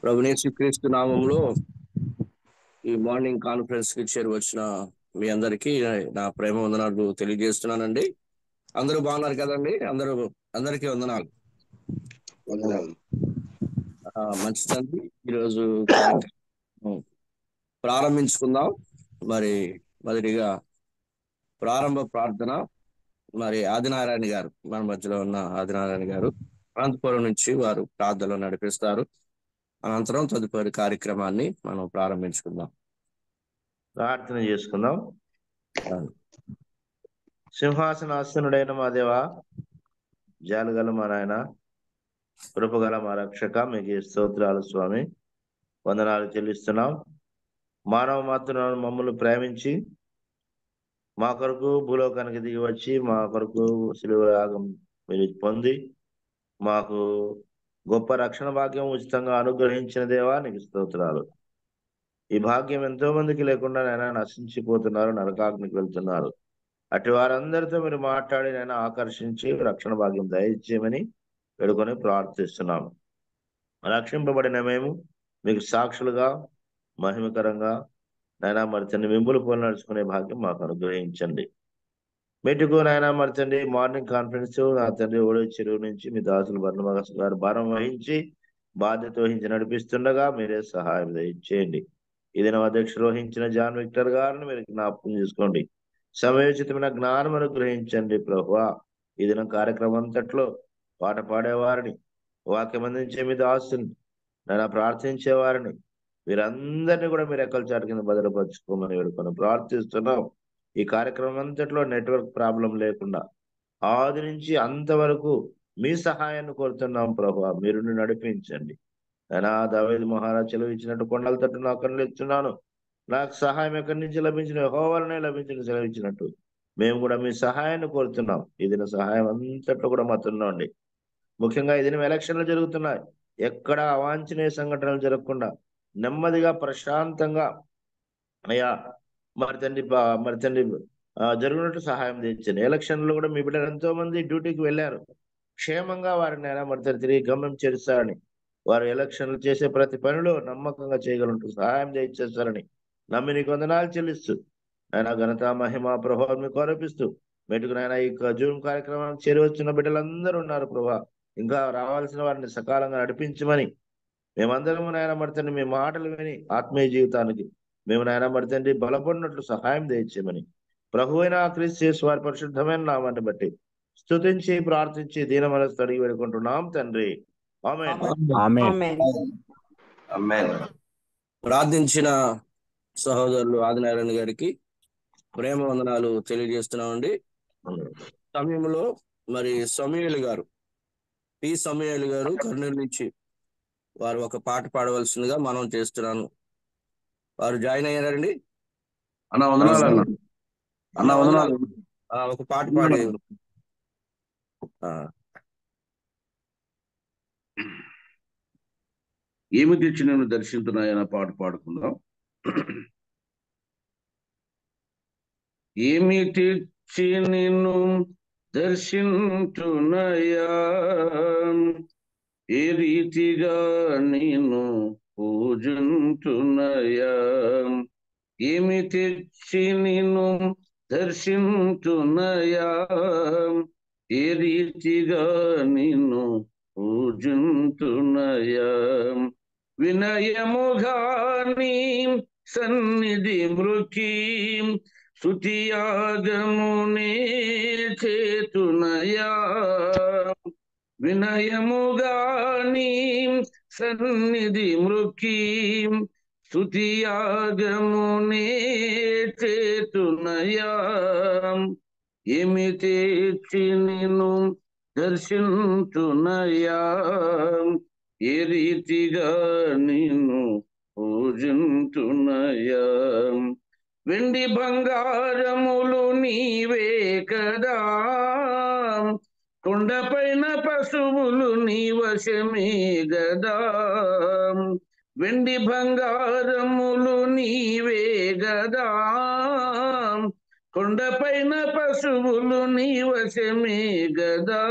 ప్రభుని యేసుక్రీస్తు నామంలో ఈ మార్నింగ్ కాన్ఫరెన్స్ కి చేరి వచ్చిన మీ అందరికీ నా ప్రేమ వందనాలు తెలియజేస్తున్నానండి. అందరూ బాగున్నారు కదండి? అందరికీ వందనాలు. వందనాలు. మంచిదండి. ఈరోజు కార్యక్రమం ప్రారంభించుకుందాం. మొదటిగా ప్రారంభ ప్రార్థన ఆదినారాయణ గారు, మన మధ్యలో ఉన్న ఆదినారాయణ గారు అనంతపురం నుంచి వారు ప్రార్థనలు నడిపిస్తారు. అనంతరం తదుపరి కార్యక్రమాన్ని మనం ప్రారంభించుకుందాం. ప్రార్థన చేసుకుందాం. సింహాసనాసనుడైన మా దేవ, జాలుగల మా నాయన, కృపగల మా రక్షక, మీకు స్తోత్రాలు స్వామి. వందనాలు చెల్లిస్తున్నాం. మానవ మాత్రం మమ్మల్ని ప్రేమించి మా కొరకు భూలోకానికి దిగి వచ్చి మా కొరకు శిలువ యాగం మీరు పొంది మాకు గొప్ప రక్షణ భాగ్యం ఉచితంగా అనుగ్రహించిన దేవా నీకు స్తోత్రాలు. ఈ భాగ్యం ఎంతో మందికి లేకుండా నైనా నశించిపోతున్నారు, నరకాగ్నికి వెళ్తున్నారు. అటు వారందరితో మీరు మాట్లాడి నైనా ఆకర్షించి రక్షణ భాగ్యం దయచేయమని వేడుకొని ప్రార్థిస్తున్నాము. రక్షింపబడిన మేము మీకు సాక్షులుగా మహిమకరంగా నైనా తండ్రి మిమ్ములు పోలు నడుచుకునే భాగ్యం మాకు అనుగ్రహించండి. మెట్టుకు నాయనా తండ్రి మార్నింగ్ కాన్ఫరెన్స్ నా తండ్రి ఓడి చెరువు నుంచి మీ దాసులు బర్ణమాస్ గారు భారం వహించి బాధ్యత వహించి నడిపిస్తుండగా మీరే సహాయం దయచేయండి. ఈ దినం అధ్యక్షులు వహించిన జాన్ విక్టర్ గారిని మీరు జ్ఞాపకం చేసుకోండి. సమయోచితమైన జ్ఞానం అనుగ్రహించండి ప్రభువా. ఈ దినం కార్యక్రమం అంతట్లో పాట పాడేవారిని, వాక్యం అందించే మీ దాసుని, నన్ను ప్రార్థించే వారిని వీరందరినీ కూడా మీరు ఎక్కల చాటు కింద భద్రపరచుకోమని వేడుకొని ప్రార్థిస్తున్నాం. ఈ కార్యక్రమం అంతట్లో నెట్వర్క్ ప్రాబ్లం లేకుండా ఆది నుంచి అంతవరకు మీ సహాయాన్ని కోరుతున్నాం ప్రభువా. మీరు నడిపించండి. అయినా దావీదు మహారాజ్ సెలవిచ్చినట్టు కొండల తట్టు నా కన్నులు ఎత్తున్నాను, నాకు సహాయం ఎక్కడి నుంచి లభించిన యెహోవానే లభించిన సెలవిచ్చినట్టు మేము కూడా మీ సహాయాన్ని కోరుతున్నాం. ఈ దిన సహాయం అంతట్లో కూడా మాతున్నాండి. ముఖ్యంగా ఈ దినం ఎలక్షన్లు జరుగుతున్నాయి. ఎక్కడ అవాంఛనీయ సంఘటనలు జరగకుండా నెమ్మదిగా ప్రశాంతంగా అయ్యా తండ్రి జరిగినట్టు సహాయం తెచ్చండి. ఎలక్షన్లో కూడా మీ బిడ్డలు ఎంతో మంది డ్యూటీకి వెళ్ళారు. క్షేమంగా వారిని అయినా తిరిగి గమ్యం చేరుస్తారని, వారు ఎలక్షన్లు చేసే ప్రతి పనిలో నమ్మకంగా చేయగలంటూ సహాయం చేస్తారని నమ్మి నీకు వందనాలు చెల్లిస్తూ ఆయన ఘనత మహిమ ప్రభావం మీకు ఆరోపిస్తూ మెట్టుకునైనా ఈ జూమ్ కార్యక్రమానికి చేరువచ్చిన బిడ్డలందరూ ఉన్నారు ప్రభా. ఇంకా రావాల్సిన వారిని సకాలంగా నడిపించమని మేమందరము నాయన తండ్రి మీ మాటలు విని ఆత్మీయ జీవితానికి మేము నాయన తండ్రి బలపడినట్లు సహాయం దయచేయమని ప్రభు అయిన క్రీస్తు యేసు వారి పరిశుద్ధమైన నామాన్ని బట్టి స్తుతించి ప్రార్థించి దీన మనసు అడిగి వేడుకుంటున్నాం తండ్రి. ఆమేన్. ప్రార్థించిన సహోదరులు ఆదినారాయణ గారికి ప్రేమ వందనాలు తెలియజేస్తున్నామండి. సమయంలో సమూయేలు గారు, పి సమూయేలు గారు కర్నూలు నుంచి వారు ఒక పాట పాడవలసిందిగా మనం చేస్తున్నాను. వారు జాయిన్ అయ్యారండి. అన్న వందనాలు. ఒక పాట పాడి. ఏమి తెచ్చి నేను దర్శించున్నాయన్న పాట పాడుకుందాం. ఏమి తెచ్చి నిన్ను దర్శించునయా, ఏ రీతిగా నేను పూజించునయా. ఏమి తెచ్చి నిన్ను దర్శించునయా, ఏ రీతిగా నిన్ను పూజించునయా. వినయముగా నీ సన్నిధి మృకి స్తుతియాగమునే చేతునయా. వినయముగా నీ సన్నిధి మృకి స్తుతియాగమునే చేతునయా. ఏమి తెచ్చి నిన్ను దర్శించునయా, ఏ రీతిగా నిన్ను పూజించునయా. వెండి బంగారములు నీవే కదా, కొండపైన పశువులు నీ వశమే గదా. వెండి బంగారములు నీవే గదా, కొండపైన పశువులు నీ వశమే గదా.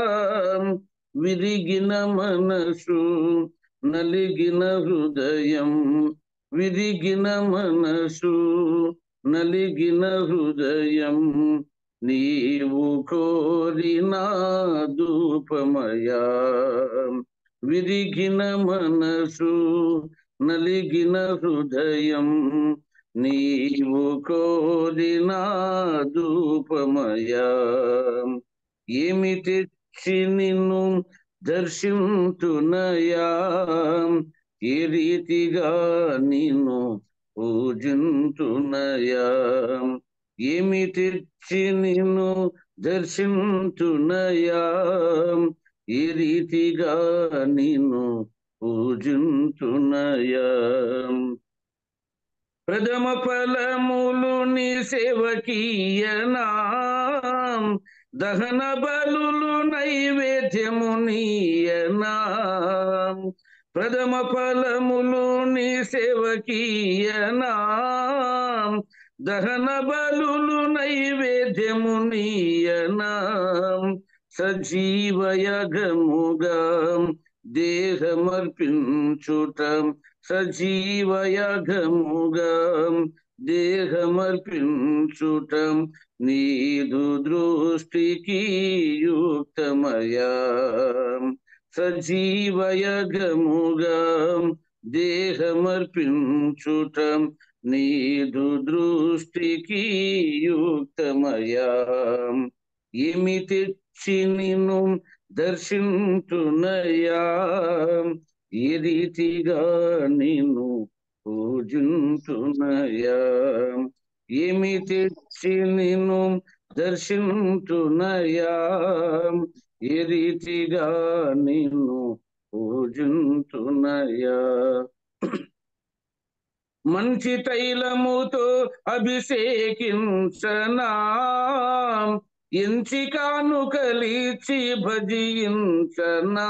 విరిగిన మనసు నలిగిన హృదయం విరిగిన మనసు నలిగిన హృదయం నీవు కోరిన ధూపమయా విరిగిన మనసు నలిగిన హృదయం నీవు కోరిన ధూపమయా ఏమి తెచ్చి నిన్ను దర్శింతునయా ఏ రీతిగా నిన్ను పూజింతునయా ఏమి తెచ్చి నిన్ను దర్శింతునయా ఏ రీతిగా నిన్ను పూజింతునయా ప్రథమ ఫలములు నీ సేవకీయనా దహన బలులు నైవేద్యము నీయనా ప్రథమ ఫలములు నీ సేవకీయనా దహన బలులు నైవేద్యము నీయనా సజీవయగముగా దేహమర్పించుట సజీవయగముగా దేహమర్పించుట నీదు దృష్టికి యుక్తమయా సజీవయగముగా దేహమర్పించుట నీదు దృష్టికి యుక్తమయా ఏమి తెచ్చి నిన్ను దర్శింతునయా ఏ రీతిగా నిన్ను పూజింతునయా ఏమి తెచ్చి నిన్ను దర్శింతునయా ఏ రీతిగా నిన్ను పూజింతునయా మంచి తైలముతో అభిషేకించనా ఎంచి కానుకలిచి భజించనా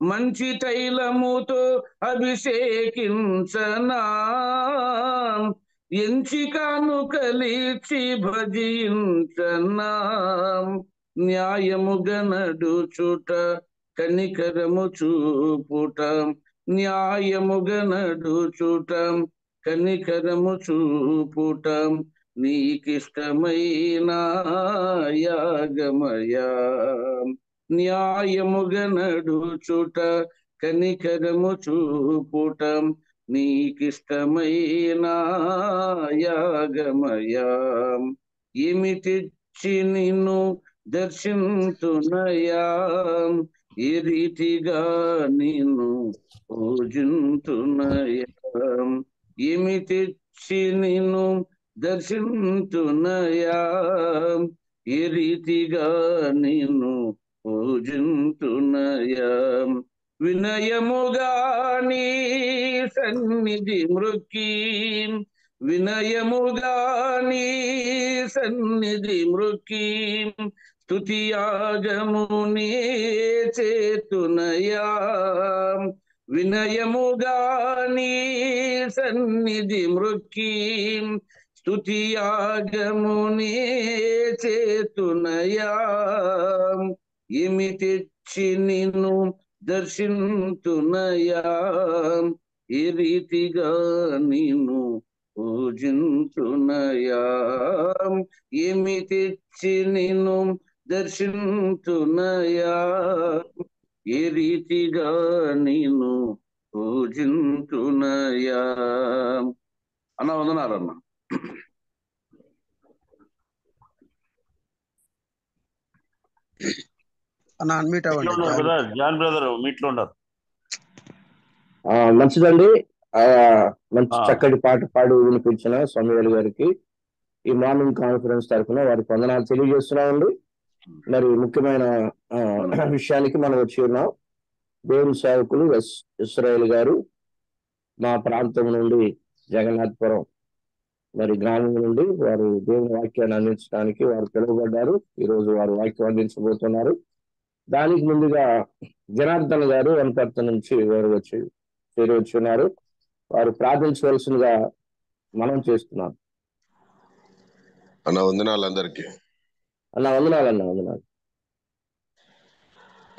మంచి తైలముతో అభిషేకించనా ఎంచి కానుకలిచి భజించనా న్యాయముగా నడుచుట కనికరము చూపుట న్యాయముగా నడుచుట కనికరము చూపుట నీకిష్టమైన యాగమయా న్యాయముగా నడుచుట కనికరము చూపుట నీకిష్టమైన యాగమయా ఏమి తెచ్చి నిన్ను దర్శింతునయా ఏ రీతిగా నిన్ను పూజింతునయా ఏమి తెచ్చి నిన్ను దర్శింతునయా ఏ రీతిగా నిన్ను పూజింతునయా వినయముగా నీ సన్నిధి మృక్కి వినయముగా నీ సన్నిధి మృక్కి స్తుతియాగమునే చేతునయా వినయముగా నీ సన్నిధి మృక్కి స్తుతియాగమునే చేతునయా ఏమి తెచ్చి నిన్ను దర్శింతునయా ఏ రీతిగా నిన్ను పూజింతునయా ఏమి తెచ్చి నిన్ను దర్శింతునయా ఏ రీతిగా నిన్ను పూజింతునయా అన్న వందనాలన్న అన్న అన్మ్యూట్ అవ్వండి జాన్ బ్రదర్ మీట్లో ఉండరు మంచిదండి మంచి చక్కటి పాట పాడి వినిపించిన సమీర్ గారికి ఈ మార్నింగ్ కాన్ఫరెన్స్ తరఫున వారికి వందనాలు తెలియజేస్తున్నామండి. మరి ముఖ్యమైన విషయానికి మనం వచ్చి ఉన్నాం. దేవుని సేవకులు ఇస్రాయేల్ గారు మా ప్రాంతం నుండి జగన్నాథపురం మరి గ్రామం నుండి వారు దేవుని వాక్యాన్ని అందించడానికి వారు పిలువబడ్డారు. ఈరోజు వారు వాక్యం అందించబోతున్నారు. దానికి ముందుగా జనార్దన్ గారు వనపర్తి నుంచి వారు వచ్చి ఉన్నారు. వారు ప్రార్థించవలసిందిగా మనం చేస్తున్నాం. అన్న వందనాలు అందరికి. అన్న వందనాలు.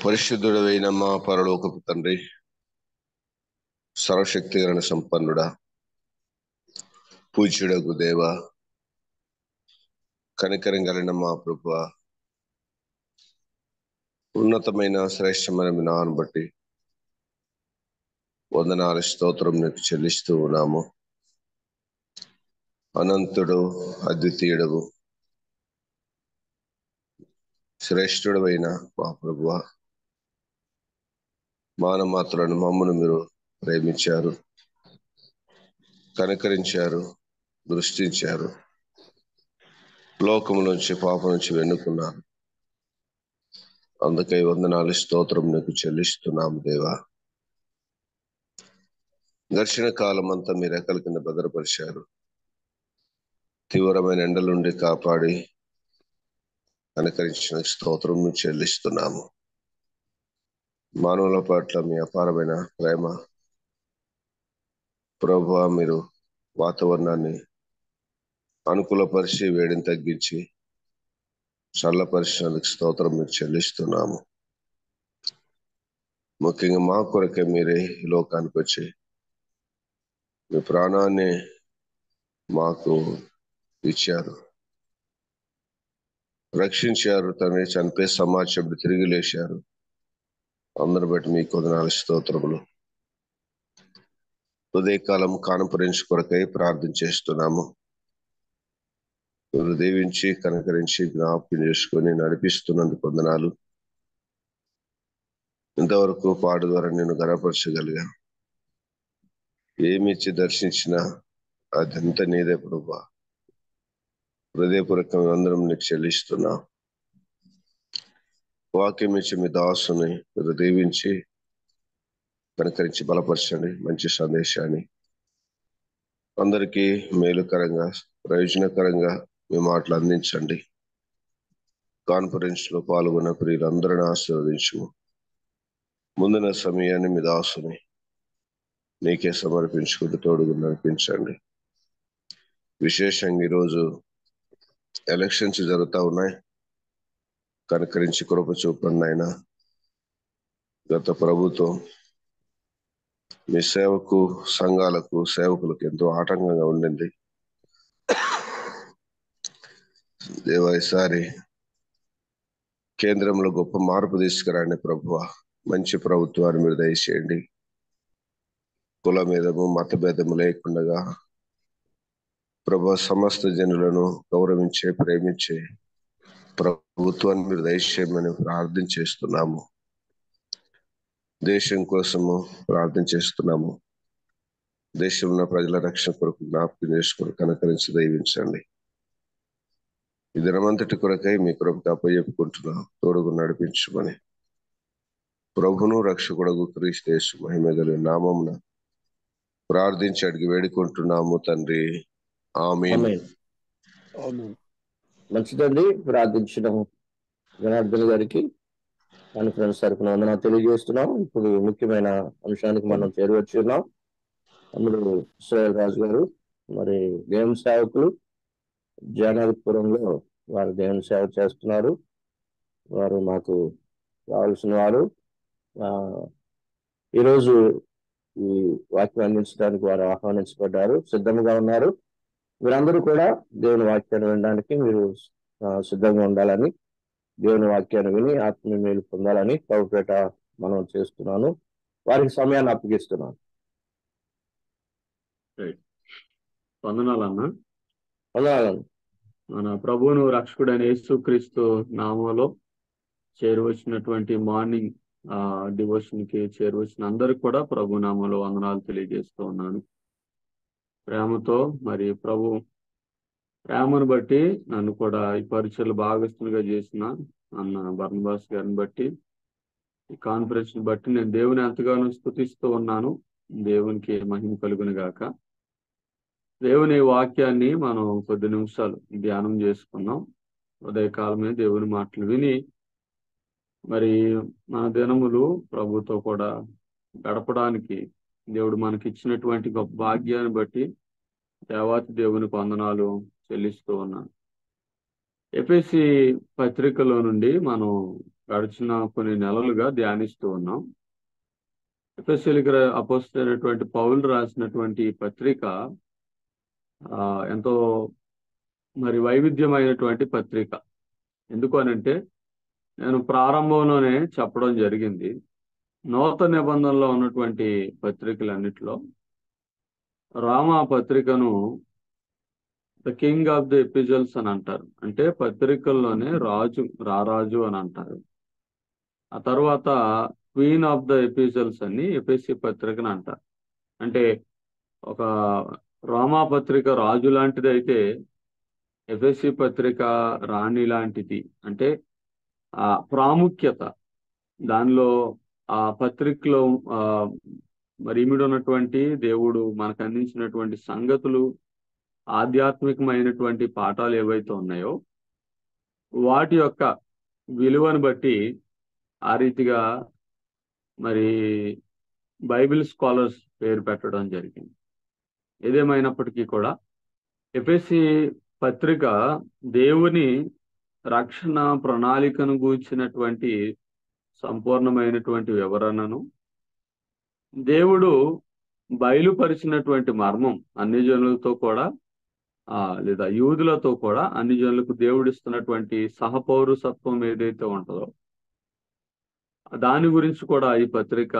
పరిశుద్ధుడైన మా పరలోకపు తండ్రి, సర్వశక్తిగల సంపన్నుడా, పూజ్యుడగు దేవ, కనికరం కలిగిన మా ప్రభువ, ఉన్నతమైన శ్రేష్టమైన మీ నామమును బట్టి వందనాలు స్తోత్రం నీకు చెల్లిస్తూ ఉన్నాము. అనంతుడు, అద్వితీయుడవు, శ్రేష్ఠుడైన మా ప్రభువ, మానమాత్రులను మమ్మను మీరు ప్రేమించారు, కనికరించారు, దృష్టించారు, లోకములోంచి పాపం నుంచి వెన్నుకున్నారు. అందుకే వందనాలు స్తోత్రం నీకు చెల్లిస్తున్నాము దేవా. ఘర్షణ కాలం అంతా మీ రెక్కల కింద భద్రపరిచారు. తీవ్రమైన ఎండల నుండి కాపాడి కనికరించిన స్తోత్రం నువ్వు చెల్లిస్తున్నాము. మానవుల పట్ల మీ అపారమైన ప్రేమ ప్రభువా, మీరు వాతావరణాన్ని అనుకూలపరిచి వేడిని తగ్గించి చల్లపరిచినందుకు స్తోత్రం మీకు చెల్లిస్తున్నాము. ముఖ్యంగా మా కొరకే మీరే ఈ లోకానికి వచ్చి మీ ప్రాణాన్ని మాకు ఇచ్చారు, రక్షించారు. తండ్రి, చనిపోయే సమాజం తిరిగి లేచారు. అందరు బట్టి మీకు వందనాలు స్తోత్రములు. ఉదయకాలం కాన్ఫరెన్స్ కొరకై ప్రార్థన చేస్తున్నాము. మీరు దీవించి కనకరించి జ్ఞాపకం చేసుకొని నడిపిస్తున్నందుకు వందనాలు. ఇంతవరకు పాడు ద్వారా నేను గణపరచగలిగా. ఏమిచ్చి దర్శించినా అదంతా నీదే ప్రభువా. హృదయపూర్వకంగా అందరం నీకు చెల్లిస్తున్నా. వాక్యం ఇచ్చి మీ దాసుని మీరు దీవించి కనకరించి బలపరచండి. మంచి సందేశాన్ని అందరికీ మేలుకరంగా, ప్రయోజనకరంగా మీ మాటలు అందించండి. కాన్ఫరెన్స్ లో పాల్గొన్న ప్రియులందరినీ ఆశీర్వదించు. ముందున్న సమయాన్ని మీ దాసుని నీకే సమర్పించుకుంటూ తోడుగా నడిపించండి. విశేషంగా ఈరోజు ఎలక్షన్స్ జరుగుతూ ఉన్నాయి. కనకరించి కృప చూపండి ఆయన. గత ప్రభుత్వం మీ సేవకు, సంఘాలకు, సేవకులకు ఎంతో ఆటంకంగా ఉండింది. దేవా, ఈసారి కేంద్రంలో గొప్ప మార్పు తీసుకురండి ప్రభువా. మంచి ప్రభుత్వాన్ని మీరు దయచేయండి. కుల భేదము, మత భేదము లేకుండా ప్రభువా, సమస్త జనులను గౌరవించే, ప్రేమించే ప్రభుత్వాన్ని మీరు దయచేయమని ప్రార్థన చేస్తున్నాము. దేశం కోసము ప్రార్థన చేస్తున్నాము. దేశంలో ప్రజల రక్షణ కొరకు జ్ఞాపకం చేసుకుని కనకరించి దయవించండి. ఈ దినమంతటి కొరకై మీ కృపకు అప్పచెప్పుకుంటున్నాం. తోడుగు నడిపించమని ప్రభును రక్షకుడగు క్రీస్తు యేసు మహిమ కలిగిన నామమున ప్రార్థించి అడిగి వేడుకుంటున్నాము తండ్రి. ఆమేన్. ఆమేన్. మంచిదండి. ప్రార్థించిన జనార్దన్ గారికి కాన్ఫరెన్స్ తరఫున వందనాలు తెలియజేస్తున్నాం. ఇప్పుడు ముఖ్యమైన అంశానికి మనం చేరువచ్చి ఉన్నాం. అందులో ఇస్రాయేల్ రాజు గారు మరి దేవుని సేవకులు జానపురంలో వారు దేవుని సేవ చేస్తున్నారు. వారు మాకు కావాల్సిన వారు. ఈరోజు ఈ వాక్యం అందించడానికి వారు ఆహ్వానించబడ్డారు, సిద్ధంగా ఉన్నారు. మీరందరూ కూడా దేవుని వాక్యాన్ని వినడానికి మీరు సిద్ధంగా ఉండాలని, దేవుని వాక్యాన్ని విని ఆత్మీయ మేలు పొందాలని ప్రభుపేట మనం చేస్తున్నాను. వారికి సమయాన్ని అప్పగిస్తున్నాను. వందనాలన్నా. వందనాలండి. మన ప్రభువును రక్షకుడైన యేసుక్రీస్తు నామంలో చేరువచ్చినటువంటి మార్నింగ్ డివోషన్ కి చేరువచ్చిన అందరికి కూడా ప్రభు నామంలో వందనాలు తెలియజేస్తూ ఉన్నాను. ప్రేమతో మరి ప్రభు ప్రేమను బట్టి నన్ను కూడా ఈ పరిచయలు భాగస్తులుగా చేసిన అన్న బర్నబాస్ గారిని బట్టి, ఈ కాన్ఫరెన్స్ ని బట్టి నేను దేవుని ఎంతగానో స్తుతిస్తూ ఉన్నాను. దేవునికి మహిమ కలుగును గాక. దేవుని వాక్యాన్ని మనం కొద్ది నిమిషాలు ధ్యానం చేసుకున్నాం. ఉదయకాలమే దేవుని మాటలు విని మరి మన దినములు ప్రభుతో కూడా గడపడానికి దేవుడు మనకి ఇచ్చినటువంటి గొప్ప భాగ్యాన్ని బట్టి దేవాతి దేవునికి వందనాలు చెల్లిస్తూ ఉన్నాను. ఎఫెసీ పత్రికలో నుండి మనం గడిచిన కొన్ని నెలలుగా ధ్యానిస్తూ ఉన్నాం. ఎఫెసీయులకు అపోస్తలుడైనటువంటి పౌలు రాసినటువంటి ఈ పత్రిక ఎంతో మరి వైవిధ్యమైనటువంటి పత్రిక. ఎందుకు అనంటే నేను ప్రారంభంలోనే చెప్పడం జరిగింది, నూతన నిబంధనలో ఉన్నటువంటి పత్రికలన్నిటిలో రామా పత్రికను the king of the epistles అని అంటారు. అంటే పత్రికల్లోనే రారాజు అని అంటారు. ఆ తర్వాత క్వీన్ ఆఫ్ ద ఎపిజల్స్ అని ఎఫెసీ పత్రికను అంటారు. అంటే ఒక రోమా పత్రిక రాజు లాంటిది అయితే ఎఫెసీ పత్రిక రాణి లాంటిది. అంటే ఆ ప్రాముఖ్యత దానిలో ఆ పత్రికలో మరి ఇమిడి ఉన్నటువంటి దేవుడు మనకు అందించినటువంటి సంగతులు, ఆధ్యాత్మికమైనటువంటి పాఠాలు ఏవైతే ఉన్నాయో వాటి యొక్క విలువను బట్టి ఆ రీతిగా మరి బైబిల్ స్కాలర్స్ పేరు పెట్టడం జరిగింది. ఏదేమైనప్పటికీ కూడా ఎఫెసీ పత్రిక దేవుని రక్షణ ప్రణాళికను గూర్చినటువంటి సంపూర్ణమైనటువంటి వివరణను, దేవుడు బయలుపరిచినటువంటి మర్మం అన్ని జనులతో కూడా లేదా యూదులతో కూడా అన్ని జనులకు దేవుడిస్తున్నటువంటి సహపౌరసత్వం ఏదైతే ఉంటుందో దాని గురించి కూడా ఈ పత్రిక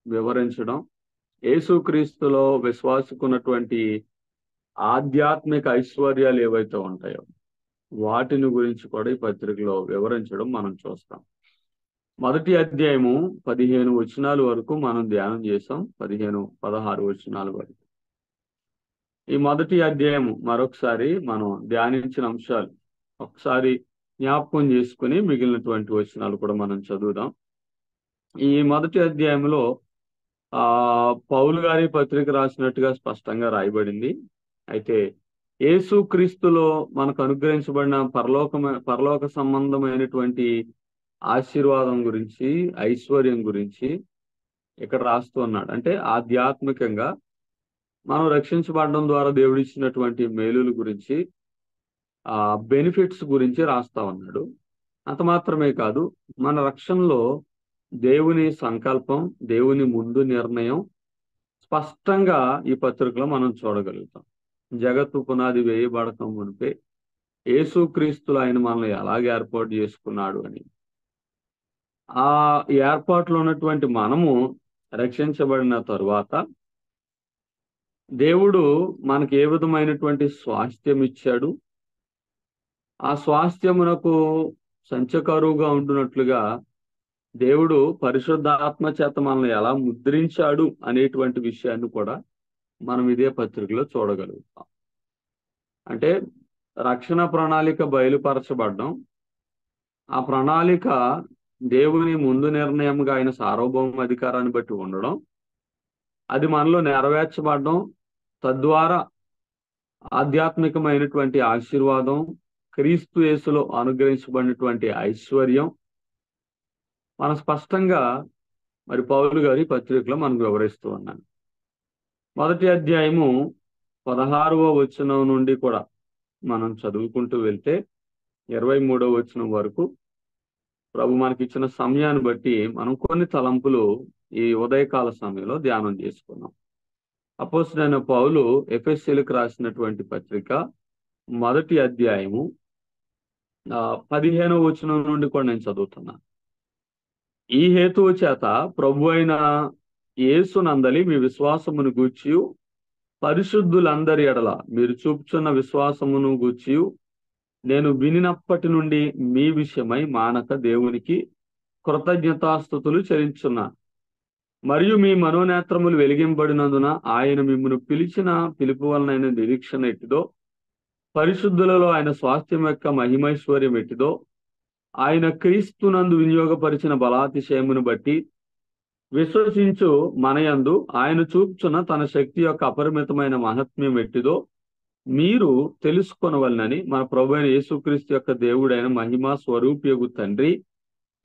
వివరించడం, యేసుక్రీస్తులో విశ్వాసకున్నటువంటి ఆధ్యాత్మిక ఐశ్వర్యాలు ఏవైతే ఉంటాయో వాటిని గురించి కూడా ఈ పత్రికలో వివరించడం మనం చూస్తాం. మొదటి అధ్యాయము 15 వచనాల వరకు మనం ధ్యానం చేసాం. 16 వచనాల వరకు ఈ మొదటి అధ్యాయము మరొకసారి మనం ధ్యానించిన అంశాలు ఒకసారి జ్ఞాపకం చేసుకుని మిగిలినటువంటి వచనాలు కూడా మనం చదువుదాం. ఈ మొదటి అధ్యాయంలో పౌలు గారి పత్రిక రాసినట్టుగా స్పష్టంగా రాయబడింది. అయితే యేసుక్రీస్తులో మనకు అనుగ్రహించబడిన పరలోక సంబంధమైనటువంటి ఆశీర్వాదం గురించి, ఐశ్వర్యం గురించి ఇక్కడ రాస్తూ ఉన్నాడు. అంటే ఆధ్యాత్మికంగా మనం రక్షించబడడం ద్వారా దేవుడిచ్చినటువంటి మేలుల గురించి, బెనిఫిట్స్ గురించి రాస్తా ఉన్నాడు. అంత మాత్రమే కాదు, మన రక్షణలో దేవుని సంకల్పం, దేవుని ముందు నిర్ణయం స్పష్టంగా ఈ పత్రికలో మనం చూడగలుగుతాం. జగత్తు పునాది వేయబడక మునిపే యేసుక్రీస్తులు ఆయన మనల్ని ఎలాగ ఏర్పాటు చేసుకున్నాడు అని, ఆ ఏర్పాటులో ఉన్నటువంటి మనము రక్షించబడిన తరువాత దేవుడు మనకి ఏ విధమైనటువంటి స్వాస్థ్యం ఇచ్చాడు, ఆ స్వాస్థ్యమునకు సంచకరువుగా ఉంటున్నట్లుగా దేవుడు పరిశుద్ధాత్మ చేత మనల్ని ఎలా ముద్రించాడు అనేటువంటి విషయాన్ని కూడా మనం ఇదే పత్రికలో చూడగలుగుతాం. అంటే రక్షణ ప్రణాళిక బయలుపరచబడడం, ఆ ప్రణాళిక దేవుని ముందు నిర్ణయంగా ఆయన సార్వభౌమ అధికారాన్ని బట్టి ఉండడం, అది మనలో నెరవేర్చబడడం, తద్వారా ఆధ్యాత్మికమైనటువంటి ఆశీర్వాదం, క్రీస్తు యేసులో అనుగ్రహించబడినటువంటి ఐశ్వర్యం మన స్పష్టంగా మరి పౌలు గారి పత్రికలో మనకు వివరిస్తూ ఉన్నాను. మొదటి అధ్యాయము 16వ వచనం నుండి కూడా మనం చదువుకుంటూ వెళ్తే 23వ వచనం వరకు ప్రభు మనకి ఇచ్చిన సమయాన్ని బట్టి మనం కొన్ని తలంపులు ఈ ఉదయకాల సమయంలో ధ్యానం చేసుకున్నాం. అపోస్తలుడైన పౌలు ఎఫెసీయులకు రాసినటువంటి పత్రిక మొదటి అధ్యాయము 15వ వచనం నుండి కూడా నేను చదువుతున్నాను. ఈ హేతువు చేత ప్రభు అయిన యేసునందలి మీ విశ్వాసమును గూర్చి పరిశుద్ధులందరి ఎడల మీరు చూపుచున్న విశ్వాసమును గూర్చి నేను వినినప్పటి నుండి మీ విషయమై మానక దేవునికి కృతజ్ఞతాస్తుతులు చెల్లించున్నాను. మరియు మీ మనోనేత్రములు వెలిగింపబడినందున ఆయన మిమ్మల్ని పిలిచిన పిలుపు వలన నిరీక్షణ ఎట్టిదో, పరిశుద్ధులలో ఆయన స్వాస్థ్యం యొక్క మహిమైశ్వర్యం ఎట్టిదో, ఆయన క్రీస్తునందు వినియోగపరిచిన బలాతిశయమును బట్టి విశ్వసించు మనయందు ఆయన చూపుచున్న తన శక్తి యొక్క అపరిమితమైన మహత్మ్యం ఎట్టిదో మీరు తెలుసుకొనవలనని మన ప్రభు అయిన యేసుక్రీస్తు యొక్క దేవుడైన మహిమా స్వరూపియగు తండ్రి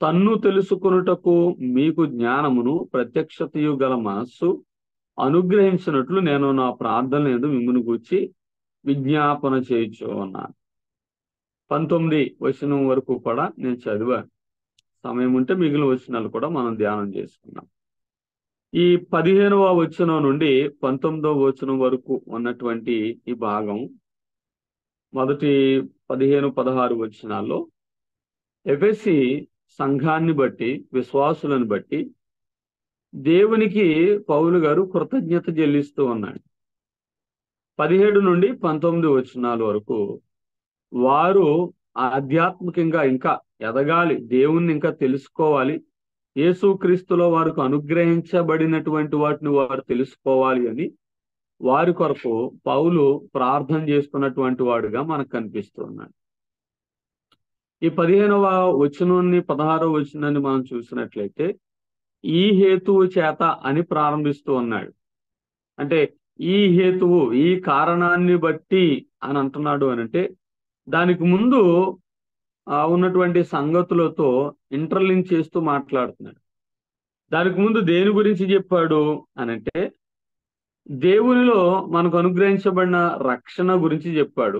తన్ను తెలుసుకొనుటకు మీకు జ్ఞానమును ప్రత్యక్షతయు గల మనస్సు అనుగ్రహించినట్లు నేను నా ప్రార్థన యందు మిమ్మును గూర్చి విజ్ఞాపన చేయుచు ఉన్నాను. 19 వచనం వరకు కూడా నేను చదివాను. సమయం ఉంటే మిగిలిన వచనాలు కూడా మనం ధ్యానం చేసుకున్నాం. ఈ 15వ వచనం నుండి 19వ వచనం వరకు ఉన్నటువంటి ఈ భాగం మొదటి 15, 16 వచనాల్లో ఎఫెసీ సంఘాన్ని బట్టి, విశ్వాసులను బట్టి దేవునికి పౌలు గారు కృతజ్ఞత చెల్లిస్తూ ఉన్నాడు. 17 నుండి 19 వచనాల వరకు వారు ఆధ్యాత్మికంగా ఇంకా ఎదగాలి, దేవుణ్ణి ఇంకా తెలుసుకోవాలి, యేసుక్రీస్తులో వారికి అనుగ్రహించబడినటువంటి వాటిని వారు తెలుసుకోవాలి అని వారి కొరకు పౌలు ప్రార్థన చేస్తున్నటువంటి వాడుగా మనకు కనిపిస్తున్నాడు. ఈ 15వ వచనాన్ని 16వ వచనాన్ని మనం చూసినట్లయితే ఈ హేతువు చేత అని ప్రారంభిస్తూ ఉన్నాడు. అంటే ఈ హేతువు, ఈ కారణాన్ని బట్టి అని అంటున్నాడు అని అంటే దానికి ముందు ఉన్నటువంటి సంగతులతో ఇంటర్లింక్ చేస్తూ మాట్లాడుతున్నాడు. దానికి ముందు దేని గురించి చెప్పాడు అనంటే దేవునిలో మనకు అనుగ్రహించబడిన రక్షణ గురించి చెప్పాడు.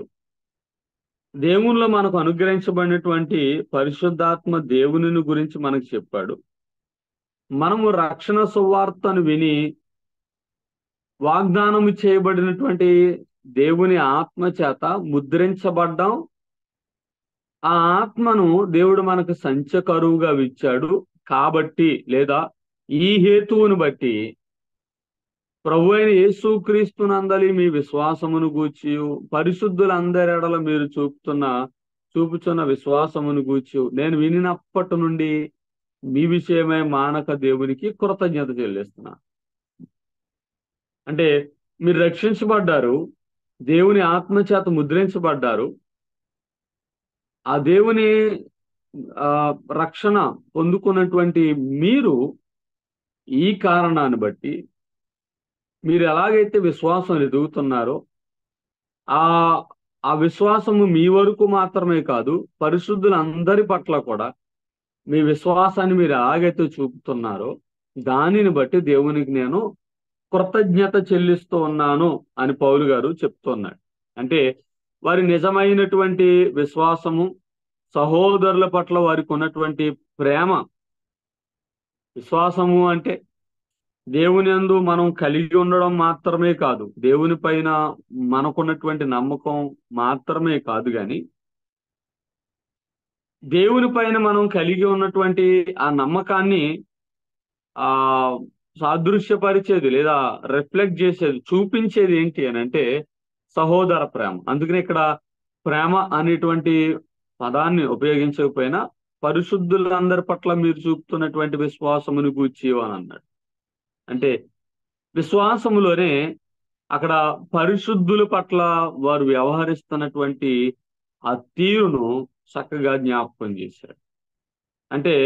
దేవునిలో మనకు అనుగ్రహించబడినటువంటి పరిశుద్ధాత్మ దేవుని గురించి మనకు చెప్పాడు. మనము రక్షణ సువార్తను విని వాగ్దానం చేయబడినటువంటి దేవుని ఆత్మ చేత ముద్రించబడ్డాం. ఆ ఆత్మను దేవుడు మనకు సంచకరువుగా ఇచ్చాడు కాబట్టి, లేదా ఈ హేతువును బట్టి ప్రభు అయిన యేసుక్రీస్తునందలి మీ విశ్వాసమును గూర్చి, పరిశుద్ధులందరి ఎడల మీరు చూపుచున్న విశ్వాసమును గూర్చి నేను వినినప్పటి నుండి మీ విషయమై మానక దేవునికి కృతజ్ఞత చెల్లిస్తున్నా. అంటే మీరు రక్షించబడ్డారు, దేవుని ఆత్మ చేత ముద్రించబడ్డారు. ఆ దేవుని రక్షణ పొందుకున్నటువంటి మీరు ఈ కారణాన్ని బట్టి మీరు ఎలాగైతే విశ్వాసం ఎదుగుతున్నారో ఆ విశ్వాసము మీ వరకు మాత్రమే కాదు, పరిశుద్ధులందరి పట్ల కూడా మీ విశ్వాసాన్ని మీరు ఎలాగైతే చూపుతున్నారో దానిని బట్టి దేవునికి నేను కృతజ్ఞత చెల్లిస్తూ ఉన్నాను అని పౌలు గారు చెప్తున్నాడు. అంటే వారి నిజమైనటువంటి విశ్వాసము, సహోదరుల పట్ల వారికి ఉన్నటువంటి ప్రేమ. విశ్వాసము అంటే దేవుని యందు మనం కలిగి ఉండడం మాత్రమే కాదు, దేవుని పైన మనకున్నటువంటి నమ్మకం మాత్రమే కాదు, కానీ దేవుని పైన మనం కలిగి ఉన్నటువంటి ఆ నమ్మకాన్ని సాదృశ్యపరిచేది లేదా రిఫ్లెక్ట్ చేసేది, చూపించేది ఏంటి అని అంటే సహోదర ప్రేమ. అందుకని ఇక్కడ ప్రేమ అనేటువంటి పదాన్ని ఉపయోగించకపోయినా పరిశుద్ధులందరి పట్ల మీరు చూపుతున్నటువంటి విశ్వాసమును గూర్చి అని అన్నాడు. అంటే విశ్వాసములోనే అక్కడ పరిశుద్ధుల పట్ల వారు వ్యవహరిస్తున్నటువంటి ఆ తీరును చక్కగా జ్ఞాపకం చేశాడు. అంటే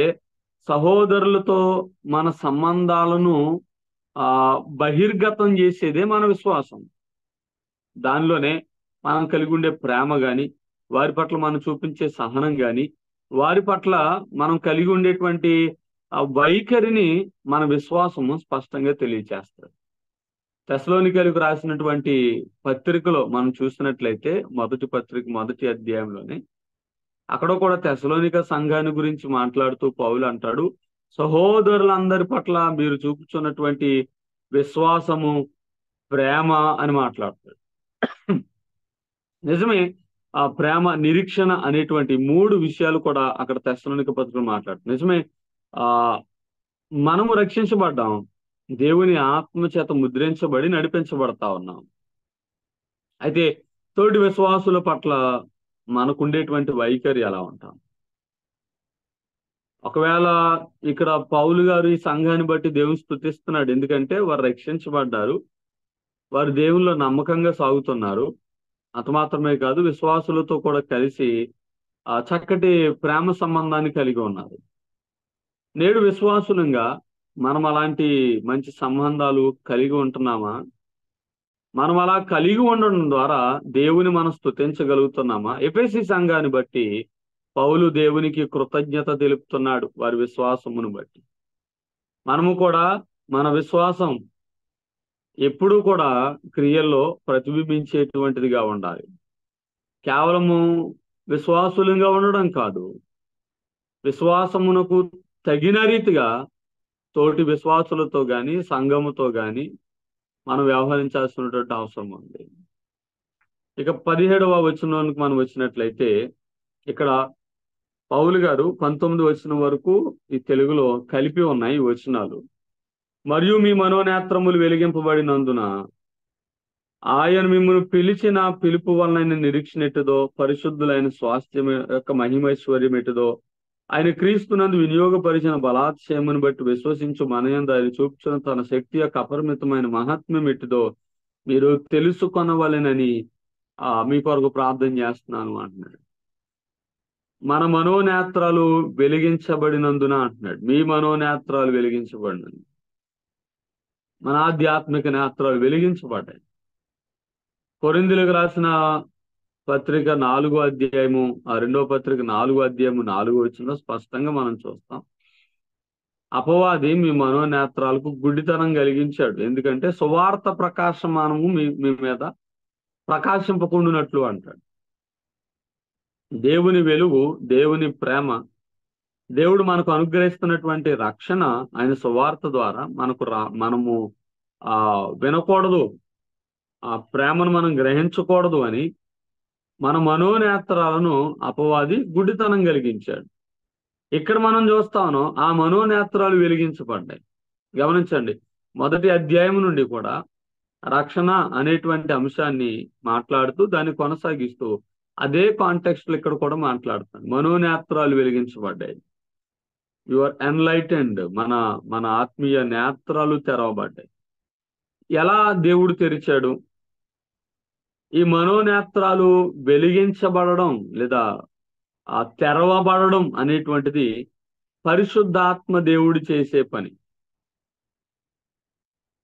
సహోదరులతో మన సంబంధాలను బహిర్గతం చేసేదే మన విశ్వాసం. దానిలోనే మనం కలిగి ఉండే ప్రేమ కానీ, వారి పట్ల మనం చూపించే సహనం కానీ, వారి పట్ల మనం కలిగి ఉండేటువంటి ఆ వైఖరిని మన విశ్వాసము స్పష్టంగా తెలియచేస్తారు. తెస్సలోనికీయులకు రాసినటువంటి పత్రికలో మనం చూసినట్లయితే మొదటి పత్రిక 1వ అధ్యాయంలోనే అక్కడ కూడా తెస్సలోనిక సంఘాన్ని గురించి మాట్లాడుతూ పౌలు అంటాడు, సహోదరులందరి పట్ల మీరు చూపుతున్నటువంటి విశ్వాసము, ప్రేమ అని మాట్లాడతాడు. నిజమే, ఆ ప్రేమ, నిరీక్షణ అనేటువంటి 3 విషయాలు కూడా అక్కడ తెస్సలోనిక పత్రికలో మాట్లాడుతాడు. నిజమే, మనము రక్షించబడ్డాం, దేవుని ఆత్మ చేత ముద్రించబడి నడిపించబడతా ఉన్నాం. అయితే తోటి విశ్వాసుల పట్ల మనకుండేటువంటి వైఖరి ఎలా ఉంటాం? ఒకవేళ ఇక్కడ పౌలు గారు ఈ సంఘాన్ని బట్టి దేవుని స్తుతిస్తున్నాడు, ఎందుకంటే వారు రక్షించబడ్డారు, వారు దేవునిలో నమ్మకంగా సాగుతున్నారు. అంత మాత్రమే కాదు, విశ్వాసులతో కూడా కలిసి చక్కటి ప్రేమ సంబంధాన్ని కలిగి ఉన్నారు. నేడు విశ్వాసులంగా మనం అలాంటి మంచి సంబంధాలు కలిగి ఉంటున్నామా? మనం అలా కలిగి ఉండడం ద్వారా దేవుని మనం స్తుతించగలుగుతున్నామా? ఎఫెసీ సంఘాన్ని బట్టి పౌలు దేవునికి కృతజ్ఞత తెలుపుతున్నాడు వారి విశ్వాసమును బట్టి. మనము కూడా మన విశ్వాసం ఎప్పుడూ కూడా క్రియల్లో ప్రతిబింబించేటువంటిదిగా ఉండాలి. కేవలము విశ్వాసులుగా ఉండడం కాదు, విశ్వాసమునకు తగిన రీతిగా తోటి విశ్వాసులతో గాని సంఘముతో గాని మనం వ్యవహరించాల్సినటువంటి అవసరం ఉంది. ఇక 17వ వచనానికి మనం వచ్చినట్లయితే ఇక్కడ పౌలు గారు 19 వచనం వరకు ఈ తెలుగులో కలిపి ఉన్నాయి ఈ వచనాలు. మరియు మీ మనోనేత్రములు వెలిగింపబడినందున ఆయన మిమ్మల్ని పిలిచిన పిలుపు వలన నిరీక్షణ ఎట్టుదో, పరిశుద్ధులైన స్వాస్థ్యం యొక్క మహిమైశ్వర్యం ఎట్టుదో, ఆయన క్రీస్తునందు వినియోగపరిచిన బలాత్సయమును బట్టి విశ్వసించు మనయందు ఆయన చూపుచున్న తన శక్తి యొక్క అపరిమితమైన మహాత్మ్యం ఎట్టుదో మీరు తెలుసుకొనవలెనని మీ కొరకు ప్రార్థన చేస్తున్నాను అంటున్నాడు. మన మనోనేత్రాలు వెలిగించబడినందున అంటున్నాడు. మీ మనోనేత్రాలు వెలిగించబడినందు, మన ఆధ్యాత్మిక నేత్రాలు వెలిగించబడ్డాయి. కొరింథీయులకు రాసిన పత్రిక 4వ అధ్యాయము 2వ పత్రిక 4వ అధ్యాయము 4వ వచనంలో స్పష్టంగా మనం చూస్తాం. అపవాది మీ మనోనేత్రాలకు గుడ్డితనం కలిగించాడు. ఎందుకంటే సువార్త ప్రకాశమానము మీ మీద ప్రకాశింపకుండునట్లు అంటాడు. దేవుని వెలుగు, దేవుని ప్రేమ, దేవుడు మనకు అనుగ్రహిస్తున్నటువంటి రక్షణ ఆయన సువార్త ద్వారా మనము వినకూడదు, ఆ ప్రేమను మనం గ్రహించకూడదు అని మన మనోనేత్రాలను అపవాది గుడ్డితనం కలిగించాడు. ఇక్కడ మనం చూస్తాను ఆ మనోనేత్రాలు వెలిగించబడ్డాయి. గమనించండి, మొదటి అధ్యాయం నుండి కూడా రక్షణ అనేటువంటి అంశాన్ని మాట్లాడుతూ దాన్ని కొనసాగిస్తూ అదే కాంటెక్స్ట్ లో ఇక్కడ కూడా మాట్లాడుతాను. మనోనేత్రాలు వెలిగించబడ్డాయి. యువర్ ఎన్లైటెండ్, మన ఆత్మీయ నేత్రాలు తెరవబడ్డాయి. ఎలా దేవుడు తెరిచాడు? ఈ మనోనేత్రాలు వెలిగించబడడం లేదా తెరవబడడం అనేటువంటిది పరిశుద్ధాత్మ దేవుడు చేసే పని.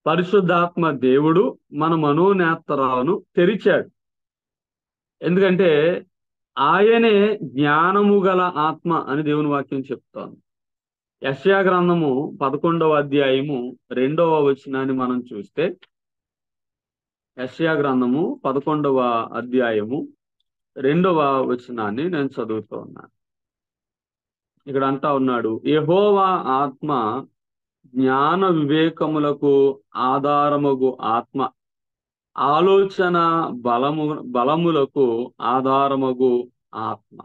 పరిశుద్ధాత్మ దేవుడు మన మనోనేత్రాలను తెరిచాడు. ఎందుకంటే ఆయనే జ్ఞానము గల ఆత్మ అని దేవుని వాక్యం చెప్తాను. యెషయా గ్రంథము 11వ అధ్యాయము 2వ వచనాన్ని మనం చూస్తే, యెషయా గ్రంథము 11వ అధ్యాయము 2వ వచనాన్ని నేను చదువుతూ ఉన్నాను. ఇక్కడ అంటా ఉన్నాడు, యెహోవా ఆత్మ జ్ఞాన వివేకములకు ఆధారముగు ఆత్మ, ఆలోచన బలములకు ఆధారముగు ఆత్మ.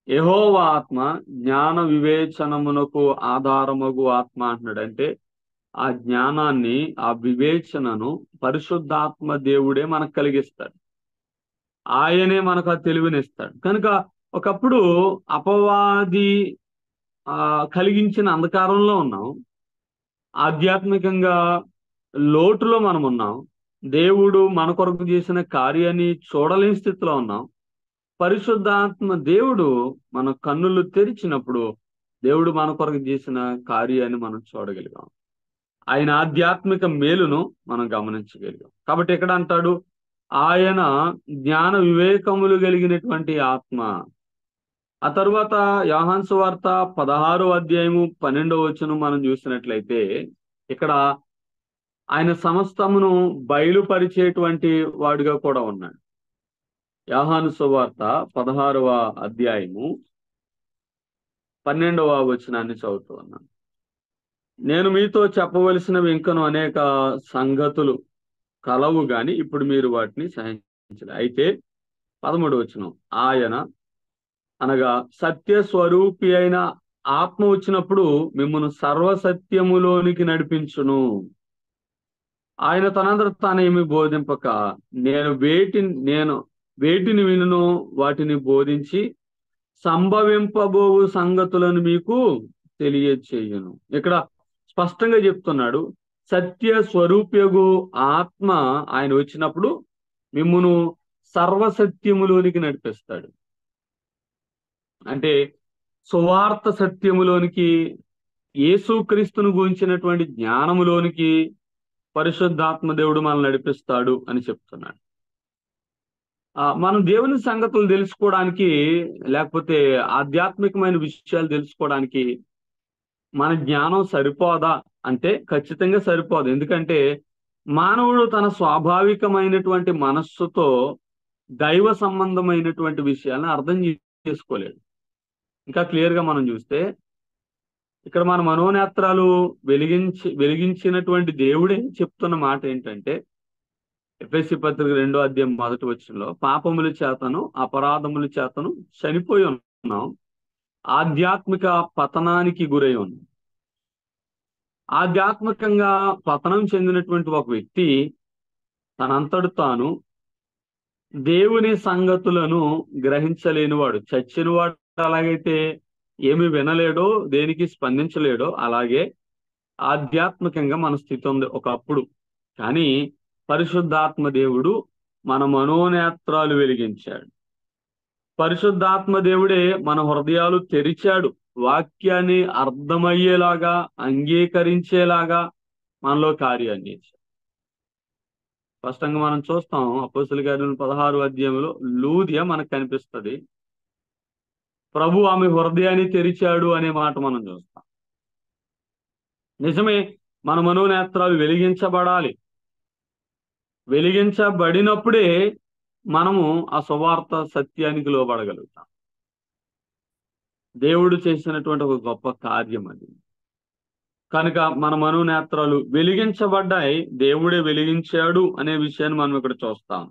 యెహోవా ఆత్మ జ్ఞాన వివేచనమునకు ఆధారముగు ఆత్మ అంటున్నాడు. అంటే ఆ జ్ఞానాన్ని, ఆ వివేచనను పరిశుద్ధాత్మ దేవుడే మనకు కలిగిస్తాడు. ఆయనే మనకు ఆ తెలివినిస్తాడు. కనుక ఒకప్పుడు అపవాది కలిగించిన అంధకారంలో ఉన్నాం, ఆధ్యాత్మికంగా లోటులో మనం ఉన్నాం, దేవుడు మన కొరకు చేసిన కార్యాన్ని చూడలేని స్థితిలో ఉన్నాం. పరిశుద్ధాత్మ దేవుడు మన కన్నులు తెరిచినప్పుడు దేవుడు మన కొరకు చేసిన కార్యాన్ని మనం చూడగలిగాం. ఆయన ఆధ్యాత్మిక మేలును మనం గమనించగలిగాం. కాబట్టి ఎక్కడ అంటాడు, ఆయన జ్ఞాన వివేకములు కలిగినటువంటి ఆత్మ. ఆ తరువాత యోహాను సువార్త 16వ అధ్యాయము 12వ వచనం మనం చూసినట్లయితే ఇక్కడ ఆయన సమస్తమును బయలుపరిచేటువంటి వాడుగా కూడా ఉన్నాడు. యోహాను సువార్త 16వ అధ్యాయము 12వ వచనాన్ని చదువుతూ ఉన్నాను. నేను మీతో చెప్పవలసినవి ఇంకను అనేక సంగతులు కలవు గాని ఇప్పుడు మీరు వాటిని సహించలేదు. అయితే 13వ వచనం, ఆయన అనగా సత్య స్వరూపి అయిన ఆత్మ వచ్చినప్పుడు మిమ్మల్ని సర్వసత్యములోనికి నడిపించును. ఆయన తనంతట తానేమి బోధింపక నేను వేటిని వినును వాటిని బోధించి సంభవింపబోవు సంగతులను మీకు తెలియచేయును. ఇక్కడ స్పష్టంగా చెప్తున్నాడు, సత్య స్వరూప్యగు ఆత్మ ఆయన వచ్చినప్పుడు మిమ్మును సర్వసత్యములోనికి నడిపిస్తాడు. అంటే సువార్త సత్యములోనికి, యేసుక్రీస్తును గురించినటువంటి జ్ఞానములోనికి పరిశుద్ధాత్మ దేవుడు మనల్ని నడిపిస్తాడు అని చెప్తున్నాడు. మనం దేవుని సంగతులు తెలుసుకోవడానికి, లేకపోతే ఆధ్యాత్మికమైన విషయాలు తెలుసుకోవడానికి మన జ్ఞానం సరిపోదా అంటే ఖచ్చితంగా సరిపోదు. ఎందుకంటే మానవుడు తన స్వాభావికమైనటువంటి మనస్సుతో దైవ సంబంధమైనటువంటి విషయాలను అర్థం చేసుకోలేడు. ఇంకా క్లియర్ గా మనం చూస్తే ఇక్కడ మన మనోనేత్రాలు వెలిగించినటువంటి దేవుడే చెప్తున్న మాట ఏంటంటే ఎఫెసీ పత్రిక 2వ అధ్యాయం 1వ వచనంలో పాపముల చేతను అపరాధముల చేతను చనిపోయి ఉన్నాం, ఆధ్యాత్మిక పతనానికి గురై ఉన్నాం. ఆధ్యాత్మికంగా పతనం చెందినటువంటి ఒక వ్యక్తి తనంతడు తాను దేవుని సంగతులను గ్రహించలేనివాడు, చచ్చినవాడు అలాగైతే ఏమి వినలేడో దేనికి స్పందించలేడో అలాగే ఆధ్యాత్మికంగా మన స్థితి ఉంది ఒకప్పుడు. కానీ పరిశుద్ధాత్మ దేవుడు మన మనోనేత్రాలు వెలిగించాడు. పరిశుద్ధాత్మ దేవుడే మన హృదయాలు తెరిచాడు. వాక్యాన్ని అర్థమయ్యేలాగా అంగీకరించేలాగా మనలో కార్యాన్ని చేశాడు. స్పష్టంగా మనం చూస్తాం అపోస్తలుల కార్యములు 16వ అధ్యాయంలో లూదియ మనకు కనిపిస్తుంది. ప్రభు ఆమె హృదయాన్ని తెరిచాడు అనే మాట మనం చూస్తాం. నిజమే, మన మనోనేత్రాలు వెలిగించబడాలి. వెలిగించబడినప్పుడే మనము ఆ సువార్త సత్యానికి లోబడగలుగుతాం. దేవుడు చేసినటువంటి ఒక గొప్ప కార్యం అది. కనుక మన మనోనేత్రాలు వెలిగించబడ్డాయి, దేవుడే వెలిగించాడు అనే విషయాన్ని మనం ఇక్కడ చూస్తాం.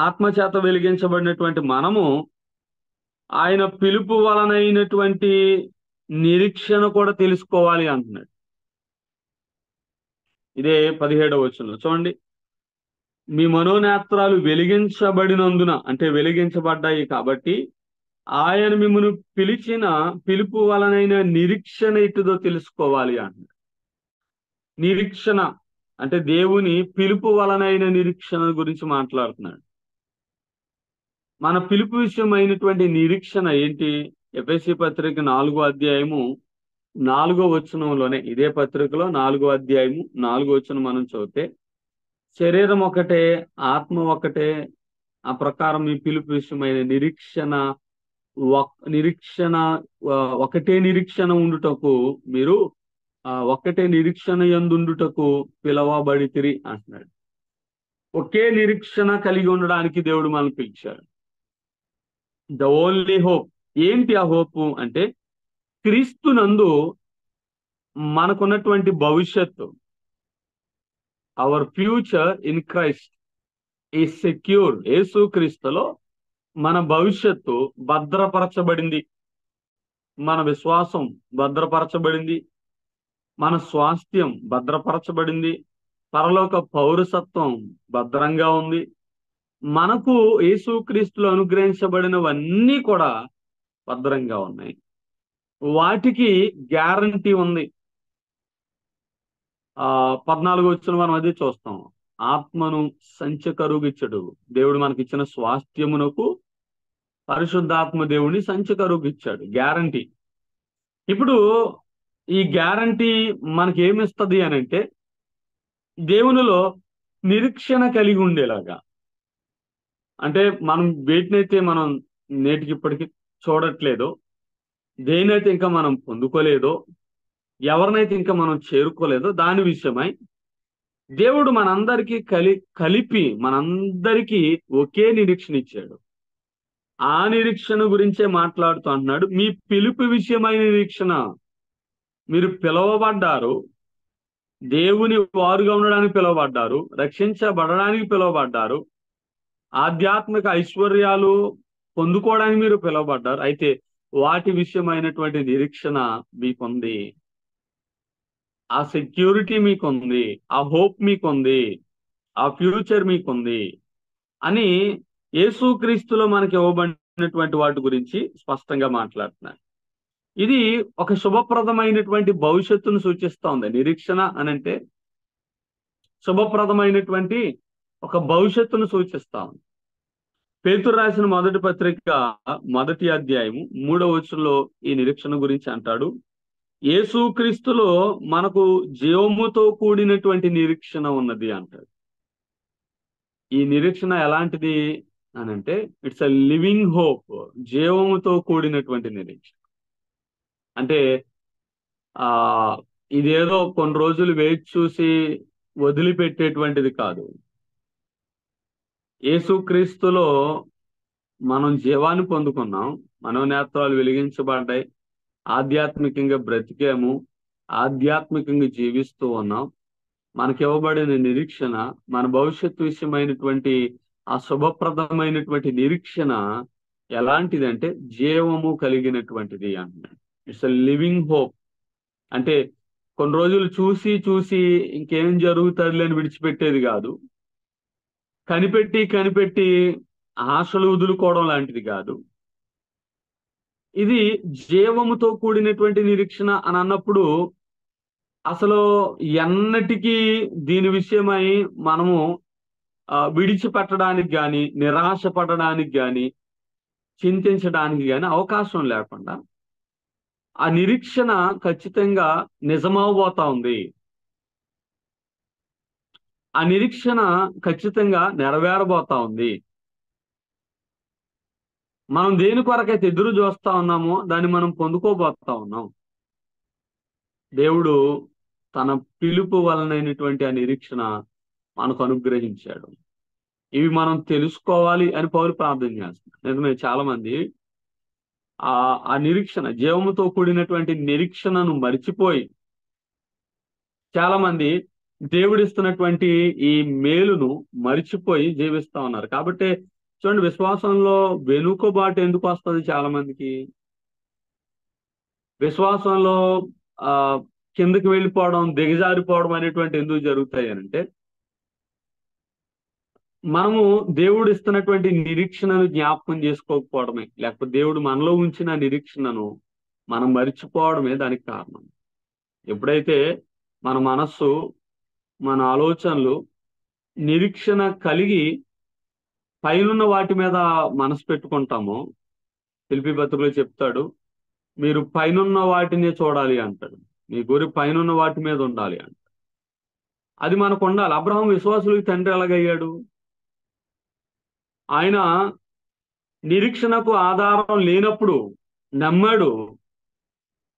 ఆత్మచేత వెలిగించబడినటువంటి మనము ఆయన పిలుపు వలనైనటువంటి నిరీక్షణ కూడా తెలుసుకోవాలి అంటున్నాడు. ఇదే 17వ వచనంలో చూడండి, మీ మనోనేత్రాలు వెలిగించబడినందున, అంటే వెలిగించబడ్డాయి కాబట్టి ఆయన మిమ్మల్ని పిలిచిన పిలుపు వలనైన నిరీక్షణ ఇటుదో తెలుసుకోవాలి అంటున్నాడు. నిరీక్షణ అంటే దేవుని పిలుపు వలనైన నిరీక్షణ గురించి మాట్లాడుతున్నాడు. మన పిలుపు విషయమైనటువంటి నిరీక్షణ ఏంటి? ఎఫెసీ పత్రిక 4వ అధ్యాయము 4వ వచనంలోనే, ఇదే పత్రికలో 4వ అధ్యాయము 4వ వచనం మనం చదివితే, శరీరం ఒకటే ఆత్మ ఒకటే, ఆ ప్రకారం మీ పిలుపు విషయమైన ఒకటే నిరీక్షణ ఉండుటకు మీరు ఒక్కటే నిరీక్షణ యందుండుటకు పిలవబడితిరి అంటున్నాడు. ఒకే నిరీక్షణ కలిగి ఉండడానికి దేవుడు మనల్ని పిలిచాడు. The only hope. ఏంటి ఆ హోప్ అంటే క్రీస్తునందు మనకున్నటువంటి భవిష్యత్తు. Our future in Christ is secured. Yesu క్రీస్తులో మన భవిష్యత్తు భద్రపరచబడింది, మన విశ్వాసం భద్రపరచబడింది, మన స్వాస్థ్యం భద్రపరచబడింది, పరలోక పౌరసత్వం భద్రంగా ఉంది. మనకు యేసుక్రీస్తులో అనుగ్రహించబడినవన్నీ కూడా భద్రంగా ఉన్నాయి. వాటికి గ్యారంటీ ఉంది. 14వ వచనం మనం అదే చూస్తాం. ఆత్మను సంచకరుగిచ్చడు. దేవుడు మనకిచ్చిన స్వాస్థ్యమునకు పరిశుద్ధాత్మ దేవుడిని సంచకరుగిచ్చాడు. గ్యారంటీ. ఇప్పుడు ఈ గ్యారంటీ మనకి ఏమిస్తుంది అని అంటే దేవునిలో నిరీక్షణ కలిగి ఉండేలాగా. అంటే మనం వేటినైతే మనం నేటికి ఇప్పటికి చూడట్లేదో, దేనైతే ఇంకా మనం పొందుకోలేదో, ఎవరినైతే ఇంకా మనం చేరుకోలేదో దాని విషయమై దేవుడు మనందరికీ కలిపి మనందరికీ ఒకే నిరీక్షణ ఇచ్చాడు. ఆ నిరీక్షణ గురించే మాట్లాడుతూ అంటున్నాడు, మీ పిలుపు విషయమైన నిరీక్షణ. మీరు పిలువబడ్డారు, దేవుని వారుగా ఉండడానికి పిలువబడ్డారు, రక్షించబడడానికి పిలువబడ్డారు, ఆధ్యాత్మిక ఐశ్వర్యాలు పొందుకోవడానికి మీరు పిలువబడ్డారు. అయితే వాటి విషయమైనటువంటి నిరీక్షణ మీకుంది, ఆ సెక్యూరిటీ మీకుంది, ఆ హోప్ మీకుంది, ఆ ఫ్యూచర్ మీకుంది అని యేసుక్రీస్తులో మనకి ఇవ్వబడినటువంటి వాటి గురించి స్పష్టంగా మాట్లాడుతున్నాను. ఇది ఒక శుభప్రదమైనటువంటి భవిష్యత్తును సూచిస్తా ఉంది. నిరీక్షణ అనంటే శుభప్రదమైనటువంటి ఒక భవిష్యత్తును సూచిస్తా ఉంది. పేతురు రాసిన మొదటి పత్రిక 1వ అధ్యాయము 3వ వచనంలో ఈ నిరీక్షణ గురించి అంటాడు, యేసుక్రీస్తులో మనకు జీవముతో కూడినటువంటి నిరీక్షణ ఉన్నది అంటాడు. ఈ నిరీక్షణ ఎలాంటిది అనంటే ఇట్స్ అ లివింగ్ హోప్. జీవముతో కూడినటువంటి నిరీక్షణ. అంటే ఇదేదో కొన్ని రోజులు వేచి చూసి వదిలిపెట్టేటువంటిది కాదు. యేసుక్రీస్తులో మనం జీవాన్ని పొందుకున్నాం, మనోనేత్రాలు వెలిగించబడ్డాయి, ఆధ్యాత్మికంగా బ్రతికాము, ఆధ్యాత్మికంగా జీవిస్తూ ఉన్నాం. మనకి ఇవ్వబడిన నిరీక్షణ, మన భవిష్యత్తు విషయమైనటువంటి ఆ శుభప్రదమైనటువంటి నిరీక్షణ ఎలాంటిదంటే జీవము కలిగినటువంటిది అంటున్నాడు. It's living hope. అంటే కొన్ని రోజులు చూసి చూసి ఇంకేం జరుగుతుంది అని విడిచిపెట్టేది కాదు, కనిపెట్టి కనిపెట్టి ఆశలు వదులుకోవడం లాంటిది కాదు. ఇది జీవముతో కూడినటువంటి నిరీక్షణ అని అన్నప్పుడు అసలు ఎన్నటికీ దీని విషయమై మనము విడిచిపెట్టడానికి కానీ, నిరాశ పడడానికి కానీ, చింతించడానికి కానీ అవకాశం లేకుండా ఆ నిరీక్షణ ఖచ్చితంగా నిజమవబోతా ఉంది. ఆ నిరీక్షణ ఖచ్చితంగా నెరవేరబోతా ఉంది. మనం దేని కొరకైతే ఎదురు చూస్తా ఉన్నామో దాన్ని మనం పొందుకోబోతా ఉన్నాం. దేవుడు తన పిలుపు వలనైనటువంటి ఆ నిరీక్షణ మనకు అనుగ్రహించాడు. ఇవి మనం తెలుసుకోవాలి అని పౌలు ప్రార్థన చేస్తున్నాడు. నిజమే, చాలా మంది ఆ నిరీక్షణ, జీవముతో కూడినటువంటి నిరీక్షణను మరిచిపోయి చాలా మంది దేవుడిస్తున్నటువంటి ఈ మేలును మరిచిపోయి జీవిస్తా ఉన్నారు. కాబట్టి చూడండి, విశ్వాసంలో వెనుకబాటు ఎందుకు వస్తుంది? చాలా మందికి విశ్వాసంలో కిందకి వెళ్ళిపోవడం, దిగజారిపోవడం అనేటువంటి ఎందుకు జరుగుతాయి అంటే, మనము దేవుడు ఇస్తున్నటువంటి నిరీక్షణను జ్ఞాపకం చేసుకోకపోవడమే, లేకపోతే దేవుడు మనలో ఉంచిన నిరీక్షణను మనం మరిచిపోవడమే దానికి కారణం. ఎప్పుడైతే మన మనస్సు, మన ఆలోచనలు నిరీక్షణ కలిగి పైనున్న వాటి మీద మనసు పెట్టుకుంటామో, ఫిలిప్పీ పత్రికలో చెప్తాడు, మీరు పైనున్న వాటినే చూడాలి అంటాడు, మీ గురి పైనున్న వాటి మీద ఉండాలి అంటాడు. అది మనకు ఉండాలి. అబ్రహాం విశ్వాసులకు తండ్రి ఎలాగయ్యాడు? ఆయన నిరీక్షణకు ఆధారం లేనప్పుడు నమ్మాడు,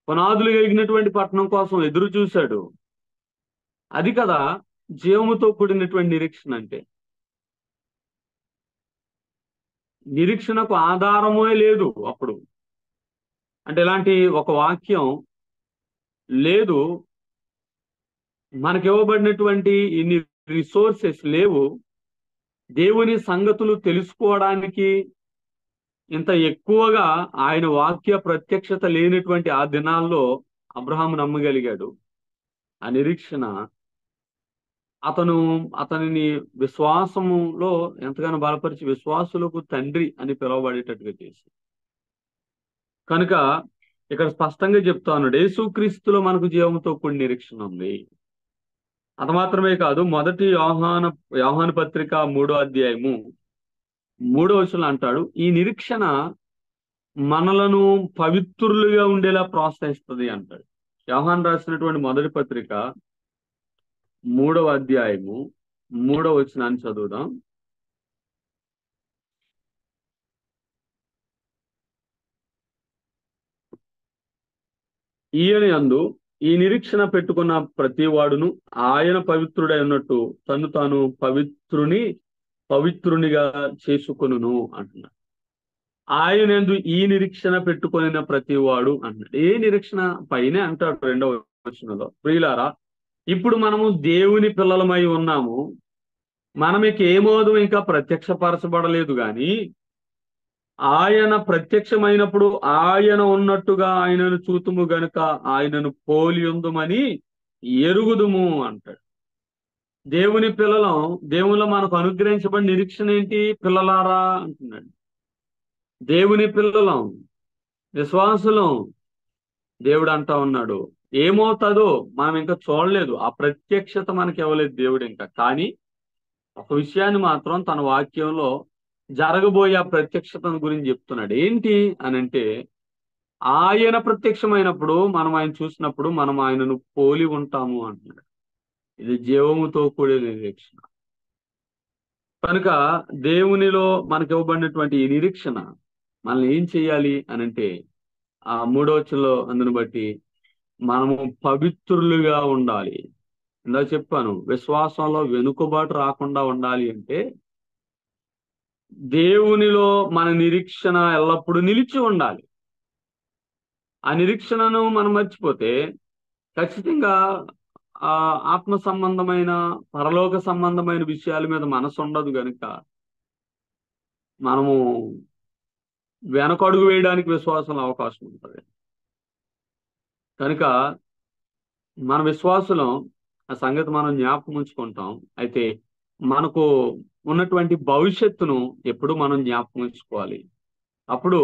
పునాదులు కలిగినటువంటి పట్టణం కోసం ఎదురు చూశాడు. అది కదా జీవముతో కూడినటువంటి నిరీక్షణ అంటే. నిరీక్షణకు ఆధారమే లేదు అప్పుడు. అంటే ఇలాంటి ఒక వాక్యం లేదు, మనకి ఇవ్వబడినటువంటి ఇన్ని రిసోర్సెస్ లేవు, దేవుని సంగతులు తెలుసుకోవడానికి ఇంత ఎక్కువగా ఆయన వాక్య ప్రత్యక్షత లేనటువంటి ఆ దినాల్లో అబ్రహాము నమ్మగలిగాడు. ఆ నిరీక్షణ అతనిని విశ్వాసములో ఎంతగానో బలపరిచి విశ్వాసులకు తండ్రి అని పిలువబడేటట్టుగా చేసి, కనుక ఇక్కడ స్పష్టంగా చెప్తా ఉన్నాడు, యేసుక్రీస్తులో మనకు జీవంతో కూడిన నిరీక్షణ ఉంది. అది మాత్రమే కాదు, మొదటి యోహాను పత్రిక 3వ అధ్యాయము 3వ వచనంలో అంటాడు, ఈ నిరీక్షణ మనలను పవిత్రులుగా ఉండేలా ప్రోత్సహిస్తుంది అంటాడు. యోహాను రాసినటువంటి మొదటి పత్రిక 3వ అధ్యాయము 3వ వచనాన్ని చదువుదాం. ఈయన యందు ఈ నిరీక్షణ పెట్టుకున్న ప్రతి వాడును ఆయన పవిత్రుడై ఉన్నట్టు తను తాను పవిత్రునిగా చేసుకొనును అంటున్నాడు. ఆయన యందు ఈ నిరీక్షణ పెట్టుకున్న ప్రతి వాడు అంటున్నాడు. ఏ నిరీక్షణ? పైనే అంటాడు 2వ వచనంలో, ప్రియులారా ఇప్పుడు మనము దేవుని పిల్లలమై ఉన్నాము, మనం ఏమోదు ఇంకా ప్రత్యక్షపరచబడలేదు, కానీ ఆయన ప్రత్యక్షమైనప్పుడు ఆయన ఉన్నట్టుగా ఆయనను చూతుము గనుక ఆయనను పోలి ఉందుమని ఎరుగుదుము అంటాడు. దేవుని పిల్లలం, దేవునిలో మనకు అనుగ్రహించబడిన నిరీక్షణ ఏంటి? పిల్లలారా అంటున్నాడు. దేవుని పిల్లలం, విశ్వాసులం. దేవుడు అంటా ఉన్నాడు, ఏమవుతుందో మనం ఇంకా చూడలేదు, ఆ ప్రత్యక్షత మనకి ఇవ్వలేదు దేవుడు ఇంకా. కానీ ఒక విషయాన్ని మాత్రం తన వాక్యంలో జరగబోయే ఆ ప్రత్యక్షతను గురించి చెప్తున్నాడు. ఏంటి అనంటే, ఆయన ప్రత్యక్షమైనప్పుడు మనం ఆయన చూసినప్పుడు మనం ఆయనను పోలి ఉంటాము అంటున్నాడు. ఇది జీవముతో కూడిన నిరీక్షణ. కనుక దేవునిలో మనకి ఇవ్వబడినటువంటి ఈ నిరీక్షణ మనల్ని ఏం చేయాలి అనంటే, ఆ 3వ వచనంలో అందును బట్టి మనము పవిత్రులుగా ఉండాలి. ఇందాక చెప్పాను, విశ్వాసంలో వెనుకబాటు రాకుండా ఉండాలి అంటే దేవునిలో మన నిరీక్షణ ఎల్లప్పుడూ నిలిచి ఉండాలి. ఆ నిరీక్షణను మనం మర్చిపోతే ఖచ్చితంగా ఆత్మ సంబంధమైన పరలోక సంబంధమైన విషయాల మీద మనసు ఉండదు కనుక మనము వెనకడుగు వేయడానికి విశ్వాసంలో అవకాశం ఉంటుంది. కనుక మన విశ్వాసులం ఆ సంగతి మనం జ్ఞాపకం ఉంచుకుంటాం. అయితే మనకు ఉన్నటువంటి భవిష్యత్తును ఎప్పుడు మనం జ్ఞాపకం ఉంచుకోవాలి. అప్పుడు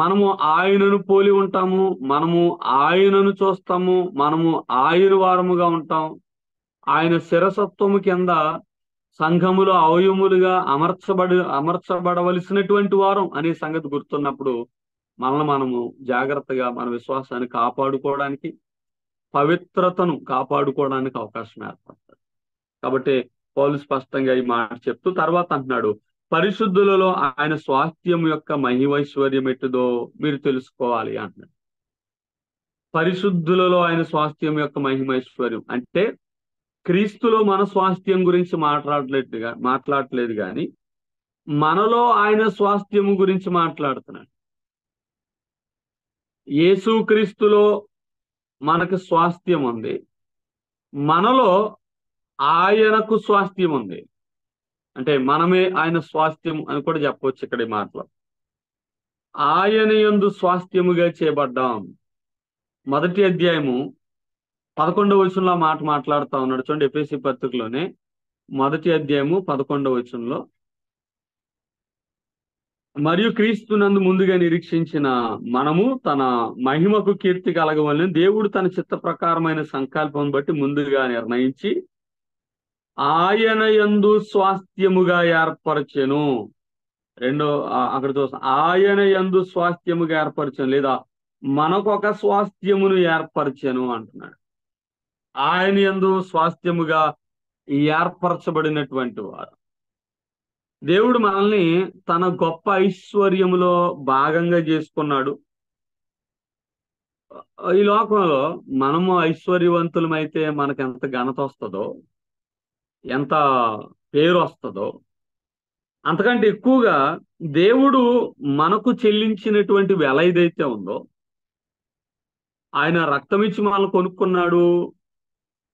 మనము ఆయనను పోలి ఉంటాము, మనము ఆయనను చూస్తాము, మనము ఆయన వారముగా ఉంటాం. ఆయన శిరసత్వము కింద సంఘములో అవయములుగా అమర్చబడవలసినటువంటి వారం అనే సంగతి గుర్తున్నప్పుడు మనము జాగ్రత్తగా మన విశ్వాసాన్ని కాపాడుకోవడానికి, పవిత్రతను కాపాడుకోవడానికి అవకాశం ఏర్పడుతుంది. కాబట్టి పౌలు స్పష్టంగా ఈ మాట చెప్తూ తర్వాత అంటున్నాడు, పరిశుద్ధులలో ఆయన స్వాస్థ్యం యొక్క మహిమైశ్వర్యం ఎట్టుదో మీరు తెలుసుకోవాలి అంటున్నాడు. పరిశుద్ధులలో ఆయన స్వాస్థ్యం యొక్క మహిమైశ్వర్యం అంటే క్రీస్తులో మన స్వాస్థ్యం గురించి మాట్లాడట్లేదు కానీ మనలో ఆయన స్వాస్థ్యము గురించి మాట్లాడుతున్నాడు. యేసు క్రీస్తులో మనకు స్వాస్థ్యం ఉంది, మనలో ఆయనకు స్వాస్థ్యం ఉంది. అంటే మనమే ఆయన స్వాస్థ్యం అని కూడా చెప్పవచ్చు. ఇక్కడ ఈ మాటలో ఆయన యందు స్వాస్థ్యముగా చేయబడ్డాం. 1వ అధ్యాయము 11వ వచనంలో మాట మాట్లాడుతా ఉన్నాడు చూడండి. ఎఫెసీ పత్రికలోనే 1వ అధ్యాయము 11వ వచనంలో, మరియు క్రీస్తునందు ముందుగా నిరీక్షించిన మనము తన మహిమకు కీర్తి కలగవలని దేవుడు తన చిత్త ప్రకారమైన సంకల్పం బట్టి ముందుగా నిర్ణయించి ఆయన యందు స్వాస్థ్యముగా ఏర్పరచెను. అక్కడ చూస్తాం, ఆయన యందు స్వాస్థ్యముగా ఏర్పరచెను, లేదా మనకొక స్వాస్థ్యమును ఏర్పరచెను అంటున్నాడు. ఆయన యందు స్వాస్థ్యముగా ఏర్పరచబడినటువంటి వారు. దేవుడు మనల్ని తన గొప్ప ఐశ్వర్యములో భాగంగా చేసుకున్నాడు. ఈ లోకంలో మనము ఐశ్వర్యవంతులమైతే మనకు ఎంత ఘనత వస్తుందో, ఎంత పేరు వస్తుందో, అంతకంటే ఎక్కువగా దేవుడు మనకు చెల్లించినటువంటి వెల ఏదైతే ఉందో, ఆయన రక్తమిచ్చి మనల్ని కొనుక్కున్నాడు,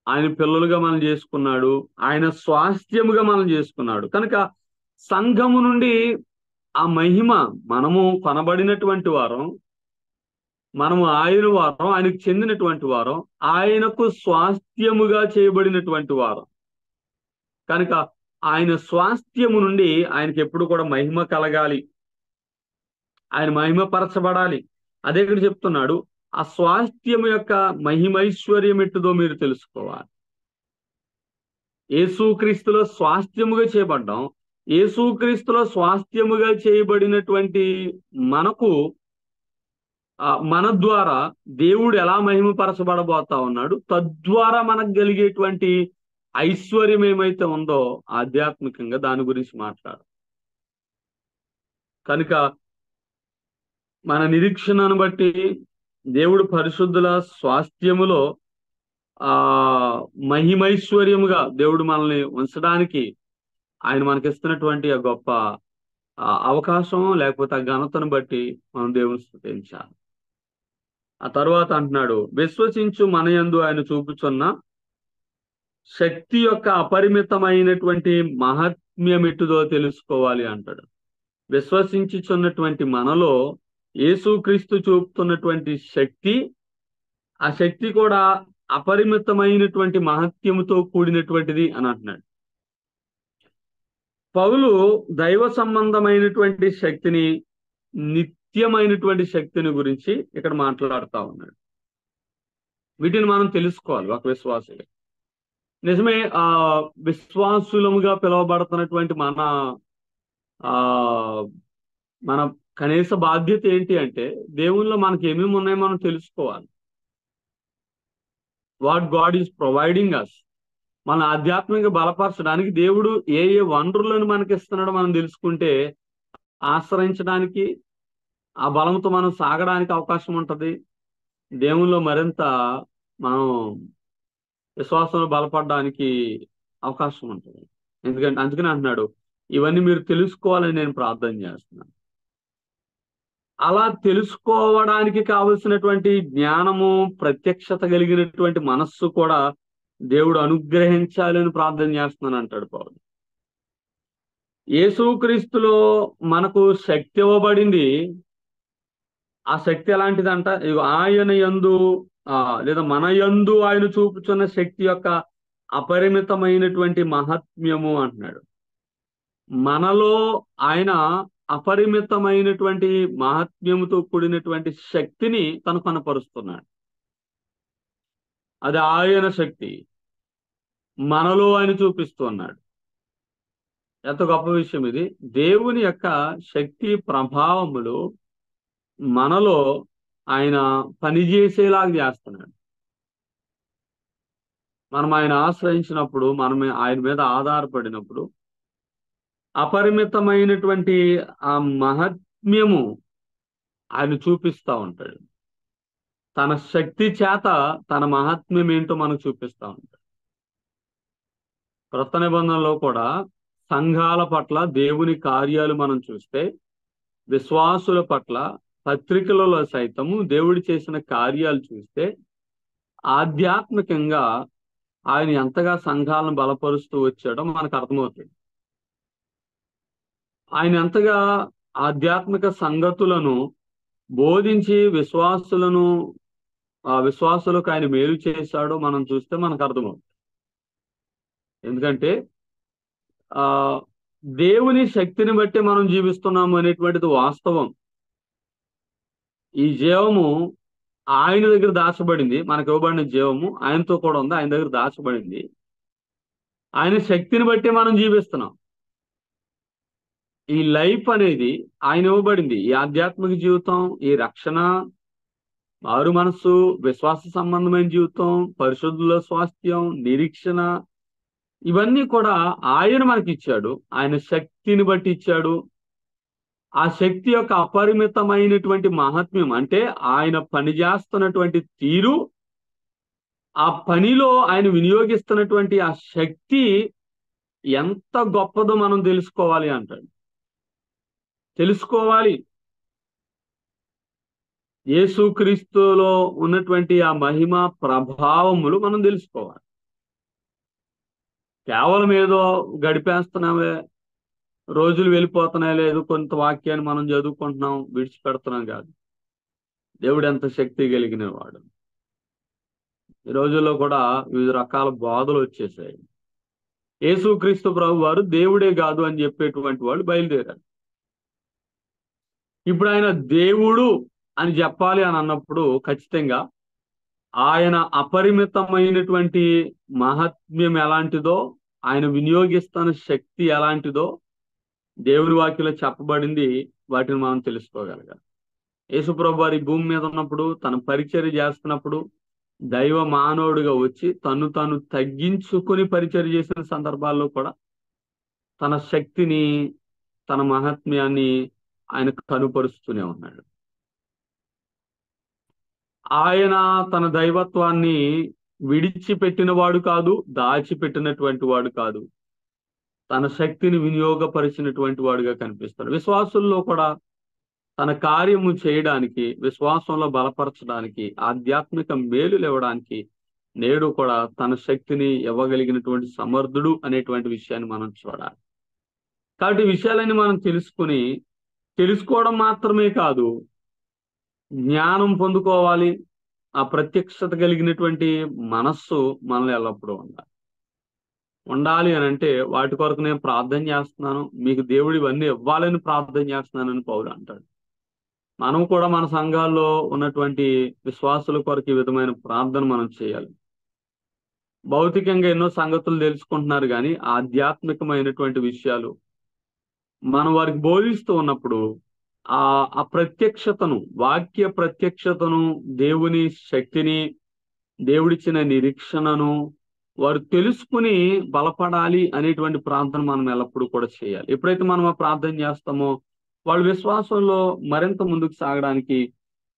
ఆయన పిల్లలుగా మనం చేసుకున్నాడు, ఆయన స్వాస్థ్యముగా మనం చేసుకున్నాడు. కనుక సంఘము నుండి ఆ మహిమ, మనము కొనబడినటువంటి వారం, మనము ఆయన వారం, ఆయనకు చెందినటువంటి వారం, ఆయనకు స్వాస్థ్యముగా చేయబడినటువంటి వారం. కనుక ఆయన స్వాస్థ్యము నుండి ఆయనకి ఎప్పుడు కూడా మహిమ కలగాలి, ఆయన మహిమపరచబడాలి. అదే ఇక్కడ చెప్తున్నాడు, ఆ స్వాస్థ్యము యొక్క మహిమైశ్వర్యం ఎట్టుదో మీరు తెలుసుకోవాలి. యేసుక్రీస్తులో స్వాస్థ్యముగా చేయబడ్డాం. యేసుక్రీస్తులో స్వాస్థ్యముగా చేయబడినటువంటి మనకు మన ద్వారా దేవుడు ఎలా మహిమపరచబడబోతా ఉన్నాడు, తద్వారా మనకు కలిగేటువంటి ఐశ్వర్యం ఏమైతే ఉందో ఆధ్యాత్మికంగా దాని గురించి మాట్లాడు. కనుక మన నిరీక్షణను బట్టి దేవుడు పరిశుద్ధుల స్వాస్థ్యములో మహిమైశ్వర్యముగా దేవుడు మనల్ని ఉంచడానికి ఆయన మనకిస్తున్నటువంటి ఆ గొప్ప అవకాశం, లేకపోతే ఆ ఘనతను బట్టి మనం దేవుని స్తుతించాలి. ఆ తర్వాత అంటున్నాడు, విశ్వసించు మన యందు ఆయన చూపుచున్న శక్తి యొక్క అపరిమితమైనటువంటి మహాత్మ్యమిట్టుదో తెలుసుకోవాలి అంటాడు. విశ్వసించుచున్నటువంటి మనలో యేసుక్రీస్తు చూపుతున్నటువంటి శక్తి, ఆ శక్తి కూడా అపరిమితమైనటువంటి మహత్యముతో కూడినటువంటిది అని అంటున్నాడు. పౌలు దైవ సంబంధమైనటువంటి శక్తిని, నిత్యమైనటువంటి శక్తిని గురించి ఇక్కడ మాట్లాడుతా ఉన్నాడు. వీటిని మనం తెలుసుకోవాలి ఒక విశ్వాసుగా. నిజమే, విశ్వాసులముగా పిలువబడుతున్నటువంటి మన కనీస బాధ్యత ఏంటి అంటే దేవునిలో మనకి ఏమేమి ఉన్నాయో మనం తెలుసుకోవాలి. వాట్ గాడ్ ఈజ్ ప్రొవైడింగ్ అస్, మన ఆధ్యాత్మిక బలపరచడానికి దేవుడు ఏ ఏ వనరులను మనకి ఇస్తున్నాడో మనం తెలుసుకుంటే ఆశ్రయించడానికి, ఆ బలంతో మనం సాగడానికి అవకాశం ఉంటుంది. దేవునిలో మరింత మనం విశ్వాసంలో బలపడడానికి అవకాశం ఉంటుంది. అందుకని అంటున్నాడు, ఇవన్నీ మీరు తెలుసుకోవాలని నేను ప్రార్థన చేస్తున్నాను. అలా తెలుసుకోవడానికి కావలసినటువంటి జ్ఞానము, ప్రత్యక్షత కలిగినటువంటి మనస్సు కూడా దేవుడు అనుగ్రహించాలని ప్రార్థన చేస్తున్నాను అంటాడు పౌలు. యేసుక్రీస్తులో మనకు శక్తి ఇవ్వబడింది. ఆ శక్తి ఎలాంటిదంట? ఆయన యందు లేదా మన యందు ఆయన చూపుచున్న శక్తి యొక్క అపరిమితమైనటువంటి మహాత్మ్యము అంటున్నాడు. మనలో ఆయన అపరిమితమైనటువంటి మహాత్మ్యముతో కూడినటువంటి శక్తిని తను కనపరుస్తున్నాడు. అది ఆయన శక్తి మనలో ఆయన చూపిస్తున్నాడు. ఎంత గొప్ప విషయం ఇది! దేవుని యొక్క శక్తి ప్రభావములు మనలో ఆయన పనిచేసేలాగా చేస్తున్నాడు. మనం ఆయన ఆశ్రయించినప్పుడు, మనం ఆయన మీద ఆధారపడినప్పుడు అపరిమితమైనటువంటి ఆ మహాత్మ్యము ఆయన చూపిస్తూ ఉంటాడు. తన శక్తి చేత తన మహాత్మ్యం ఏంటో మనకు చూపిస్తూ ఉంటాడు. క్రొత్త నిబంధనలో కూడా సంఘాల పట్ల దేవుని కార్యాలు మనం చూస్తే, విశ్వాసుల పట్ల పత్రికలలో సైతము దేవుడు చేసిన కార్యాలు చూస్తే, ఆధ్యాత్మికంగా ఆయన ఎంతగా సంఘాలను బలపరుస్తూ వచ్చాడో మనకు అర్థమవుతుంది. ఆయన ఎంతగా ఆధ్యాత్మిక సంగతులను బోధించి విశ్వాసులకు ఆయన మేలు చేశాడో మనం చూస్తే మనకు అర్థమవుతుంది. ఎందుకంటే దేవుని శక్తిని బట్టి మనం జీవిస్తున్నాము అనేటువంటిది వాస్తవం. ఈ జీవము ఆయన దగ్గర దాచబడింది. మనకు ఇవ్వబడిన జీవము ఆయనతో కూడా ఉంది, ఆయన దగ్గర దాచబడింది. ఆయన శక్తిని బట్టి మనం జీవిస్తున్నాం. ఈ లైఫ్ అనేది ఆయన ఇవ్వబడింది. ఈ ఆధ్యాత్మిక జీవితం, ఈ రక్షణ, మారు మనస్సు, విశ్వాస సంబంధమైన జీవితం, పరిశుద్ధుల స్వాస్థ్యం, నిరీక్షణ, ఇవన్నీ కూడా ఆయన మనకి ఇచ్చాడు. ఆయన శక్తిని బట్టి ఇచ్చాడు. ఆ శక్తి యొక్క అపరిమితమైనటువంటి మహాత్మ్యం అంటే ఆయన పనిచేస్తున్నటువంటి తీరు, ఆ పనిలో ఆయన వినియోగిస్తున్నటువంటి ఆ శక్తి ఎంత గొప్పదో మనం తెలుసుకోవాలి అంటాడు. తెలుసుకోవాలి. యేసుక్రీస్తులో ఉన్నటువంటి ఆ మహిమ ప్రభావములు మనం తెలుసుకోవాలి. కేవలం ఏదో గడిపేస్తున్నామే, రోజులు వెళ్ళిపోతున్నాయి, లేదు కొంత వాక్యాన్ని మనం చదువుకుంటున్నాం, విడిచిపెడుతున్నాం కాదు. దేవుడు ఎంత శక్తి కలిగిన వాడు. ఈ రోజుల్లో కూడా వివిధ రకాల బోధలు వచ్చేసాయి. యేసుక్రీస్తు ప్రభు వారు దేవుడే కాదు అని చెప్పేటువంటి వాళ్ళు బయలుదేరారు. ఇప్పుడు ఆయన దేవుడు అని చెప్పాలి అని అన్నప్పుడు ఖచ్చితంగా ఆయన అపరిమితమైనటువంటి మహాత్మ్యం ఎలాంటిదో, ఆయన వినియోగిస్తున్న శక్తి ఎలాంటిదో దేవుని వాక్యంలో చెప్పబడింది. వాటిని మనం తెలుసుకోగలగాలి. యేసుప్రభు వారి భూమి మీద ఉన్నప్పుడు, తన పరిచర్య చేస్తున్నప్పుడు దైవ మానవుడిగా వచ్చి తను తగ్గించుకుని పరిచర్య చేసిన సందర్భాల్లో కూడా తన శక్తిని, తన మహాత్మ్యాన్ని ఆయన కనుపరుస్తూనే ఉన్నాడు. ఆయన తన దైవత్వాన్ని విడిచిపెట్టిన వాడు కాదు, దాచిపెట్టినటువంటి వాడు కాదు. తన శక్తిని వినియోగపరిచినటువంటి వాడుగా కనిపిస్తాడు. విశ్వాసుల్లో కూడా తన కార్యము చేయడానికి, విశ్వాసంలో బలపరచడానికి, ఆధ్యాత్మిక మేలులు ఇవ్వడానికి నేడు కూడా తన శక్తిని ఇవ్వగలిగినటువంటి సమర్థుడు అనేటువంటి విషయాన్ని మనం చూడాలి. కాబట్టి ఈ విషయాలన్నీ మనం తెలుసుకోవడం మాత్రమే కాదు, జ్ఞానం పొందుకోవాలి. ఆ ప్రత్యక్షత కలిగినటువంటి మనస్సు మనలో ఎల్లప్పుడూ ఉండాలి అని అంటే వాటి కొరకు నేను ప్రార్థన చేస్తున్నాను, మీకు దేవుడు ఇవన్నీ ఇవ్వాలని ప్రార్థన చేస్తున్నానని పౌలు అంటాడు. మనం కూడా మన సంఘాల్లో ఉన్నటువంటి విశ్వాసుల కొరకు ఈ విధమైన ప్రార్థన మనం చేయాలి. భౌతికంగా ఎన్నో సంగతులు తెలుసుకుంటున్నారు, కానీ ఆధ్యాత్మికమైనటువంటి విషయాలు మనం వారికి బోధిస్తూ ఉన్నప్పుడు ఆ ప్రత్యక్షతను, వాక్య ప్రత్యక్షతను, దేవుని శక్తిని, దేవుడిచ్చిన నిరీక్షణను వారు తెలుసుకుని బలపడాలి అనేటువంటి ప్రార్థన మనం ఎల్లప్పుడూ కూడా చేయాలి. ఎప్పుడైతే మనం ఆ ప్రార్థన చేస్తామో వాళ్ళు విశ్వాసంలో మరింత ముందుకు సాగడానికి,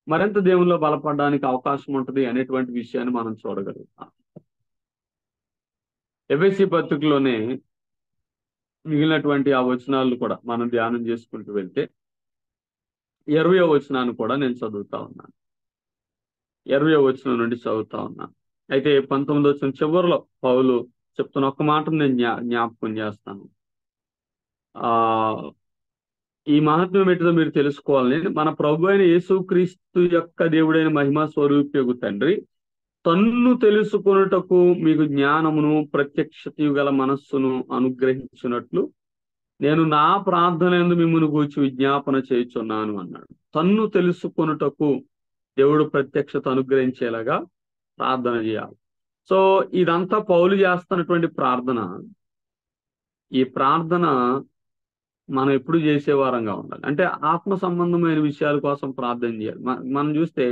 మరింత దేవునిలో బలపడడానికి అవకాశం ఉంటుంది అనేటువంటి విషయాన్ని మనం చూడగలుగుతాం. ఎఫెసీ పత్రికలోనే మిగిలినటువంటి ఆ వచనాలను కూడా మనం ధ్యానం చేసుకుంటూ వెళ్తే 20వ వచనాన్ని కూడా నేను చదువుతా ఉన్నాను. 20వ వచనం నుండి చదువుతా ఉన్నాను. అయితే 19వ వచనం చివరిలో పౌలు చెప్తున్న ఒక్క మాటను నేను జ్ఞాపకం చేస్తాను. ఆ ఈ మహాత్మ్యం ఏంటిదో మీరు తెలుసుకోవాలని, మన ప్రభు అయిన యేసుక్రీస్తు యొక్క దేవుడైన మహిమా స్వరూప్యగు తండ్రి తన్ను తెలుసుకొనుటకు మీకు జ్ఞానమును ప్రత్యక్షతయు గల మనస్సును అనుగ్రహించినట్లు నేను నా ప్రార్థన యందు మిమ్మును గూర్చి విజ్ఞాపన చేయుచున్నాను అన్నాడు. తన్ను తెలుసుకొనుటకు దేవుడు ప్రత్యక్షత అనుగ్రహించేలాగా ప్రార్థన చేయాలి. సో ఇదంతా పౌలు చేస్తున్నటువంటి ప్రార్థన. ఈ ప్రార్థన మనం ఎప్పుడు చేసేవారంగా ఉండాలి. అంటే ఆత్మ సంబంధమైన విషయాల కోసం ప్రార్థన చేయాలి. మనం చూస్తే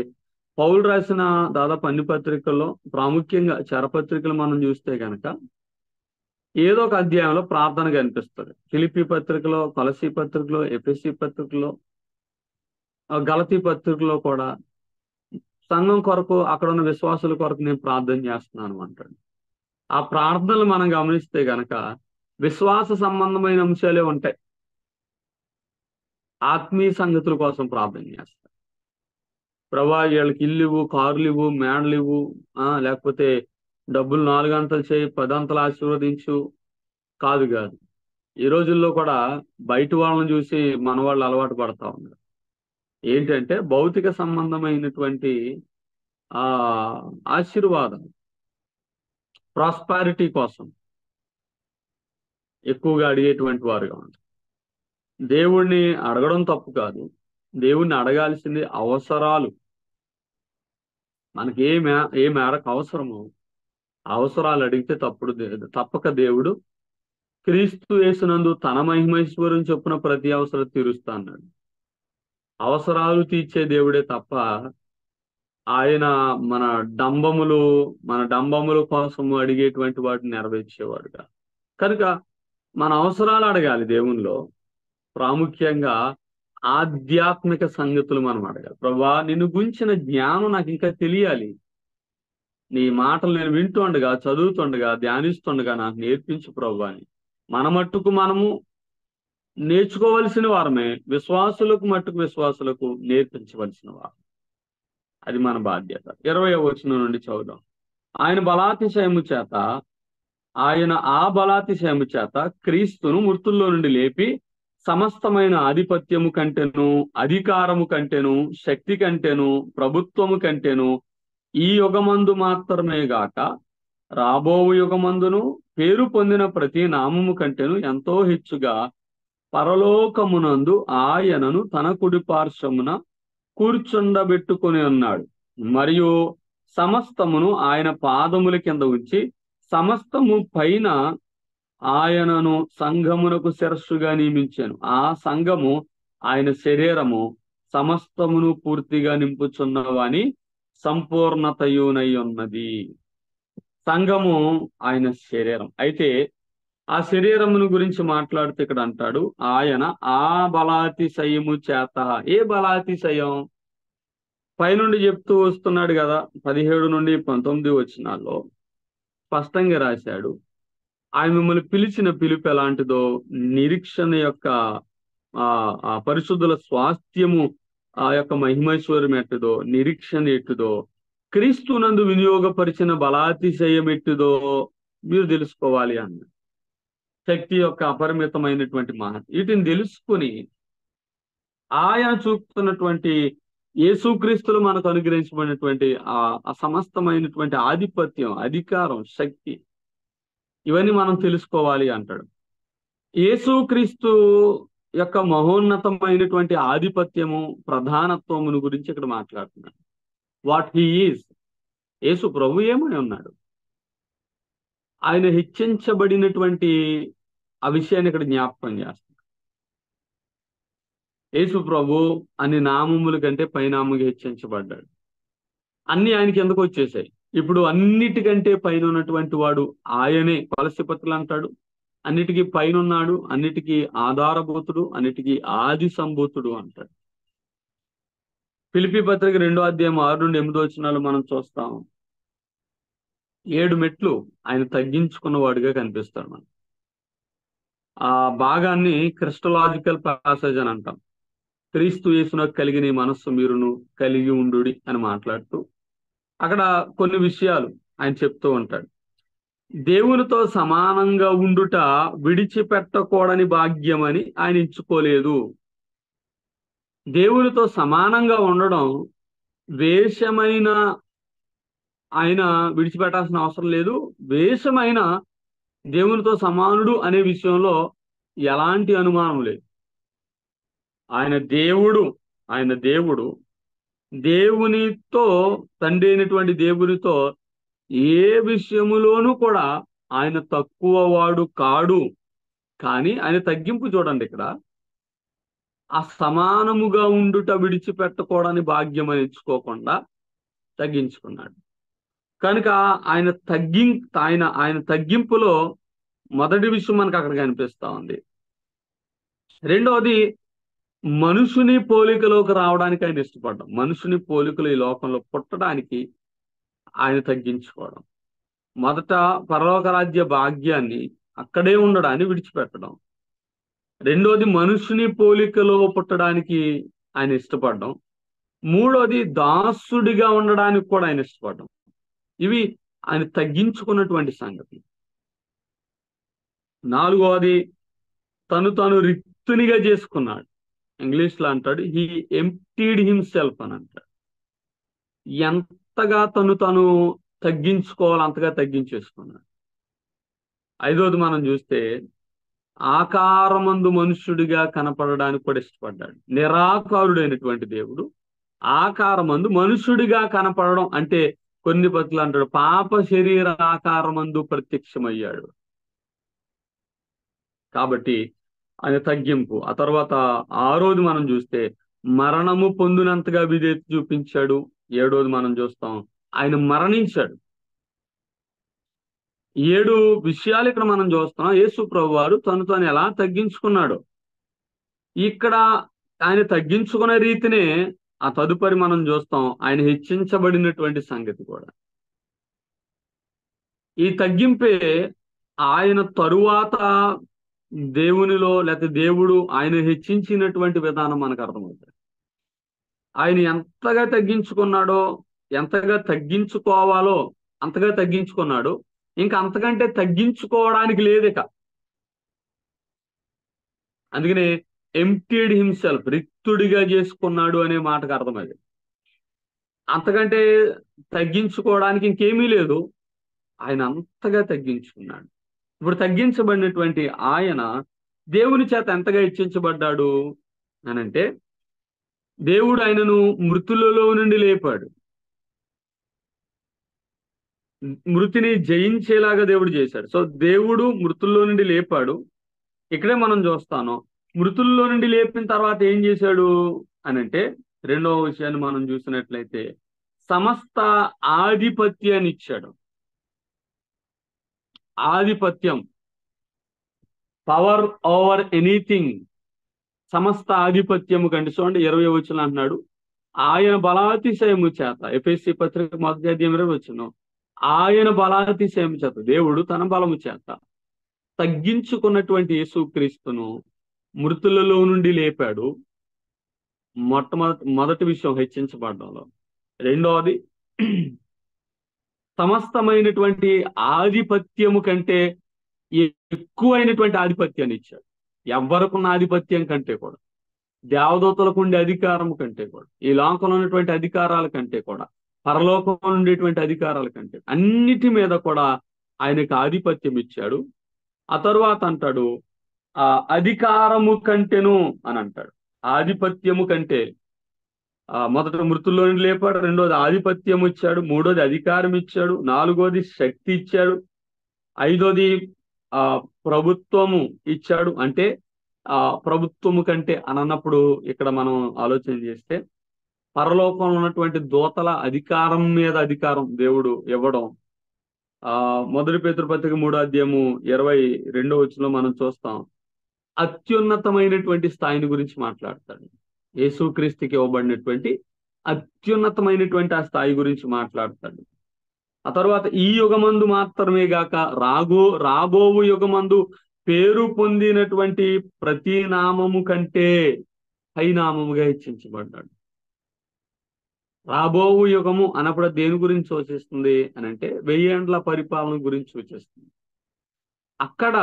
పౌలు రాసిన దాదాపు అన్ని పత్రికల్లో, ప్రాముఖ్యంగా చరపత్రికలు మనం చూస్తే కనుక ఏదో ఒక అధ్యాయంలో ప్రార్థన కనిపిస్తుంది. ఫిలిప్పీ పత్రికలో, కొలసీ పత్రికలో, ఎఫెసీ పత్రికలో, గలతీ పత్రికలో కూడా సంఘం కొరకు, అక్కడ ఉన్న విశ్వాసుల కొరకు నేను ప్రార్థన చేస్తున్నాను అంటాడు. ఆ ప్రార్థనలు మనం గమనిస్తే గనక విశ్వాస సంబంధమైన అంశాలే ఉంటాయి. ఆత్మీయ సంగతుల కోసం ప్రార్థన చేస్తారు. ప్రభా వీళ్ళకి ఇల్లు ఇవ్వు, కార్లు ఇవ్వు, మేడలు ఇవ్వు, లేకపోతే డబ్బులు 4 అంతలు చేయి, 10 అంతలు ఆశీర్వదించు కాదు. ఈ రోజుల్లో కూడా బయట వాళ్ళని చూసి మన వాళ్ళు అలవాటు పడతా ఉన్నారు. ఏంటంటే భౌతిక సంబంధమైనటువంటి ఆశీర్వాదం, ప్రాస్పారిటీ కోసం ఎక్కువగా అడిగేటువంటి వారుగా ఉంటారు. దేవుణ్ణి అడగడం తప్పు కాదు. దేవుణ్ణి అడగాల్సింది అవసరాలు. మనకి ఏ మేరకు అవసరమో అవసరాలు అడిగితే తప్పక దేవుడు క్రీస్తు యేసునందు తన మహిమైశ్వరం చొప్పున ప్రతి అవసరం తీరుస్తా అన్నాడు. అవసరాలు తీర్చే దేవుడే తప్ప ఆయన మన డంబముల కోసము అడిగేటువంటి వాటిని నెరవేర్చేవాడుగా. కనుక మన అవసరాలు అడగాలి దేవునిలో. ప్రాముఖ్యంగా ఆధ్యాత్మిక సంగతులు మనం అడగాలి. ప్రభా నిన్ను గురించిన జ్ఞానం నాకు ఇంకా తెలియాలి. నీ మాటలు నేను వింటుండగా, చదువుతుండగా, ధ్యానిస్తుండగా నాకు నేర్పించు ప్రభా అని మన మట్టుకు మనము నేర్చుకోవలసిన వారమే. విశ్వాసులకు నేర్పించవలసిన వారు. అది మన బాధ్యత. 20వ వచనం నుండి చదువుదాం. ఆయన ఆ బలాతిశయము చేత క్రీస్తును మృతుల్లో నుండి లేపి సమస్తమైన ఆధిపత్యము కంటేను, అధికారము కంటేను, శక్తి కంటేను, ప్రభుత్వము కంటేను ఈ యుగమందు మాత్రమే గాక రాబోవు యుగమందును పేరు పొందిన ప్రతి నామము కంటేను ఎంతో హెచ్చుగా పరలోకమునందు ఆయనను తన కుడి పార్శ్వమున కూర్చుండబెట్టుకొని ఉన్నాడు. మరియు సమస్తమును ఆయన పాదముల కింద ఉంచి సమస్తము పైన ఆయనను సంఘమునకు శిరస్సుగా నియమించాను. ఆ సంఘము ఆయన శరీరము, సమస్తమును పూర్తిగా నింపుచున్నవాని సంపూర్ణతయునై ఉన్నది. సంఘము ఆయన శరీరం. అయితే ఆ శరీరమును గురించి మాట్లాడుతూ ఇక్కడ అంటాడు, ఆయన ఆ బలాతిశయము చేత. ఏ బలాతిశయం? పైనుండి చెప్తూ వస్తున్నాడు కదా, 17 నుండి 19 వచనాల్లో స్పష్టంగా రాశాడు. ఆయన మిమ్మల్ని పిలిచిన పిలుపు ఎలాంటిదో, నిరీక్షణ యొక్క ఆ పరిశుద్ధుల స్వాస్థ్యము ఆ యొక్క మహిమైశ్వర్యం ఎట్టుదో, నిరీక్షణ ఎట్టుదో, క్రీస్తునందు వినియోగపరిచిన బలాతిశయం ఎట్టుదో మీరు తెలుసుకోవాలి అన్న. శక్తి యొక్క అపరిమితమైనటువంటి మహత్వం, వీటిని తెలుసుకుని ఆయన చూపుతున్నటువంటి యేసుక్రీస్తులు మనకు అనుగ్రహించబడినటువంటి ఆ సమస్తమైనటువంటి ఆధిపత్యం, అధికారం, శక్తి, ఇవన్నీ మనం తెలుసుకోవాలి అంటాడు. యేసుక్రీస్తు యొక్క మహోన్నతమైనటువంటి ఆధిపత్యము, ప్రధానత్వమును గురించి ఇక్కడ మాట్లాడుతున్నాడు. What he is. యేసు ప్రభు ఏమని ఉన్నాడు, ఆయన హెచ్చించబడినటువంటి ఆ విషయాన్ని ఇక్కడ జ్ఞాపకం చేస్తాడు. యేసు ప్రభు అన్ని నామముల కంటే పైనామముగా హెచ్చించబడ్డాడు. అన్ని ఆయనకి ఎందుకు వచ్చేసాయి. ఇప్పుడు అన్నిటికంటే పైన ఉన్నటువంటి వాడు ఆయనే. కొలసీపత్రులు అంటాడు, అన్నిటికీ పైన ఉన్నాడు, అన్నిటికీ ఆధారభూతుడు, అన్నిటికీ ఆది సంభూతుడు అంటాడు. ఫిలిప్పీ పత్రిక 2వ అధ్యాయం 6 నుండి 8 వచనాలు మనం చూస్తాం. 7 మెట్లు ఆయన తగ్గించుకున్నవాడుగా కనిపిస్తాడు మనకు. ఆ భాగాన్ని క్రిస్టలాజికల్ ప్యాసేజ్ అని అంటాం. క్రీస్తు యేసునకు కలిగిన ఈ మనస్సు మీరును కలిగి ఉండుడి అని మాట్లాడుతూ అక్కడ కొన్ని విషయాలు ఆయన చెప్తూ ఉంటాడు. దేవునితో సమానంగా ఉండుట విడిచిపెట్టకూడని భాగ్యమని ఆయన ఎంచుకోలేదు. దేవునితో సమానంగా ఉండడం వేషమైన ఆయన విడిచిపెట్టాల్సిన అవసరం లేదు. వేషమైన దేవునితో సమానుడు అనే విషయంలో ఎలాంటి అనుమానం లేదు. ఆయన దేవుడు దేవునితో, తండ్రి అయినటువంటి దేవునితో ఏ విషయములోనూ కూడా ఆయన తక్కువ వాడు కాడు. కానీ ఆయన తగ్గింపు చూడండి, ఇక్కడ ఆ సమానముగా ఉండుట విడిచిపెట్టకూడని భాగ్యం అని ఎంచుకోకుండా తగ్గించుకున్నాడు. కనుక ఆయన తగ్గింపులో మొదటి విషయం మనకు అక్కడ కనిపిస్తా ఉంది. రెండవది, మనుషుని పోలికలోకి రావడానికి ఆయన ఇష్టపడ్డం. మనుషుని పోలికలు ఈ లోకంలో పుట్టడానికి ఆయన తగ్గించుకోవడం. మొదట పరలోక రాజ్య భాగ్యాన్ని, అక్కడే ఉండడాన్ని విడిచిపెట్టడం. రెండోది, మనుషుని పోలికలో పుట్టడానికి ఆయన ఇష్టపడడం. మూడోది, దాసుడిగా ఉండడానికి కూడా ఆయన ఇష్టపడడం. ఇవి ఆయన తగ్గించుకున్నటువంటి సంగతి. నాలుగవది, తను రిక్తునిగా చేసుకున్నాడు. ఇంగ్లీష్ లో అంటాడు హీ ఎంప్టీడ్ హిమ్సెల్ఫ్ అని అంటాడు. ఎంతగా తను తగ్గించుకోవాలి అంతగా తగ్గించేసుకున్నాడు. ఐదవది మనం చూస్తే ఆకారమందు మనుష్యుడిగా కనపడడానికి కూడా ఇష్టపడ్డాడు. నిరాకారుడైనటువంటి దేవుడు ఆకారమందు మనుష్యుడిగా కనపడడం అంటే కొన్ని పత్రులు అంటాడు పాప శరీర ఆకారమందు ప్రత్యక్షమయ్యాడు. కాబట్టి ఆయన తగ్గింపు. ఆ తర్వాత ఆరోది మనం చూస్తే మరణము పొందినంతగా విధేయత చూపించాడు. ఏడోది మనం చూస్తాం ఆయన మరణించాడు. 7 విషయాలు ఇక్కడ మనం చూస్తున్నాం. యేసు ప్రభు వారు తను ఎలా తగ్గించుకున్నాడు. ఇక్కడ ఆయన తగ్గించుకునే రీతినే ఆ తదుపరి మనం చూస్తాం ఆయన హెచ్చించబడినటువంటి సంగతి కూడా. ఈ తగ్గింపే ఆయన తరువాత దేవునిలో లేకపోతే దేవుడు ఆయన హెచ్చించినటువంటి విధానం మనకు అర్థమవుతుంది. ఆయన ఎంతగా తగ్గించుకున్నాడో, ఎంతగా తగ్గించుకోవాలో అంతగా తగ్గించుకున్నాడు. ఇంకా అంతకంటే తగ్గించుకోవడానికి లేదిక. అందుకనే ఎంప్టీడ్ హిమ్సెల్ఫ్, రిక్తుడిగా చేసుకున్నాడు అనే మాటకు అర్థమైంది. అంతకంటే తగ్గించుకోవడానికి ఇంకేమీ లేదు. ఆయన అంతగా తగ్గించుకున్నాడు. ఇప్పుడు తగ్గించబడినటువంటి ఆయన దేవుని చేత ఎంతగా హెచ్చించబడ్డాడు అనంటే, దేవుడు ఆయనను మృతులలో నుండి లేపాడు. మృతిని జయించేలాగా దేవుడు చేశాడు. సో దేవుడు మృతుల్లో నుండి లేపాడు. ఇక్కడే మనం చూస్తాను మృతుల్లో నుండి లేపిన తర్వాత ఏం చేశాడు అనంటే, రెండవ విషయాన్ని మనం చూసినట్లయితే సమస్త ఆధిపత్యాన్ని ఇచ్చాడు. ఆధిపత్యం, పవర్ ఓవర్ ఎనీథింగ్, సమస్త ఆధిపత్యము కంటే. చూడండి 20వ వచనం అంటున్నాడు ఆయన బలాతిశయము చేత. ఎఫెసీ పత్రిక 1:20 ఆయన బలాతిశయము చేత, దేవుడు తన బలము చేత తగ్గించుకున్నటువంటి యేసుక్రీస్తును మృతులలో నుండి లేపాడు. మొదటి విషయం హెచ్చించబడడంలో. రెండవది సమస్తమైనటువంటి ఆధిపత్యము కంటే ఎక్కువైనటువంటి ఆధిపత్యాన్ని ఇచ్చాడు. ఎవరికున్న ఆధిపత్యం కంటే కూడా, దేవదూతలకు ఉండే అధికారం కంటే కూడా, ఈ లోకంలో ఉన్నటువంటి అధికారాల కంటే కూడా, పరలోకంలో ఉండేటువంటి అధికారాల కంటే అన్నిటి మీద కూడా ఆయనకు ఆధిపత్యం ఇచ్చాడు. ఆ తరువాత అంటాడు అధికారము కంటేను అని అంటాడు. ఆధిపత్యము కంటే మొదట మృతుల్లో నుండి లేపాడు, రెండోది ఆధిపత్యం ఇచ్చాడు, మూడోది అధికారం ఇచ్చాడు, నాలుగోది శక్తి ఇచ్చాడు, ఐదోది ప్రభుత్వము ఇచ్చాడు. అంటే ప్రభుత్వము కంటే అని అన్నప్పుడు ఇక్కడ మనం ఆలోచన చేస్తే పరలోకంలో ఉన్నటువంటి దూతల అధికారం మీద అధికారం దేవుడు ఇవ్వడం. మొదటి పేతురు పత్రిక 3:22 మనం చూస్తాం. అత్యున్నతమైనటువంటి స్థాయిని గురించి మాట్లాడతాడు. యేసుక్రీస్తుకి ఇవ్వబడినటువంటి అత్యున్నతమైనటువంటి ఆ స్థాయి గురించి మాట్లాడతాడు. ఆ తర్వాత ఈ యుగమందు మాత్రమే గాక రాబోవు యుగమందు పేరు పొందినటువంటి ప్రతి నామము కంటే పై నామముగా హెచ్చించబడ్డాడు. రాబోవు యుగము అన్నప్పుడు దేని గురించి సూచిస్తుంది అని అంటే 1000 ఏండ్ల పరిపాలన గురించి సూచిస్తుంది. అక్కడ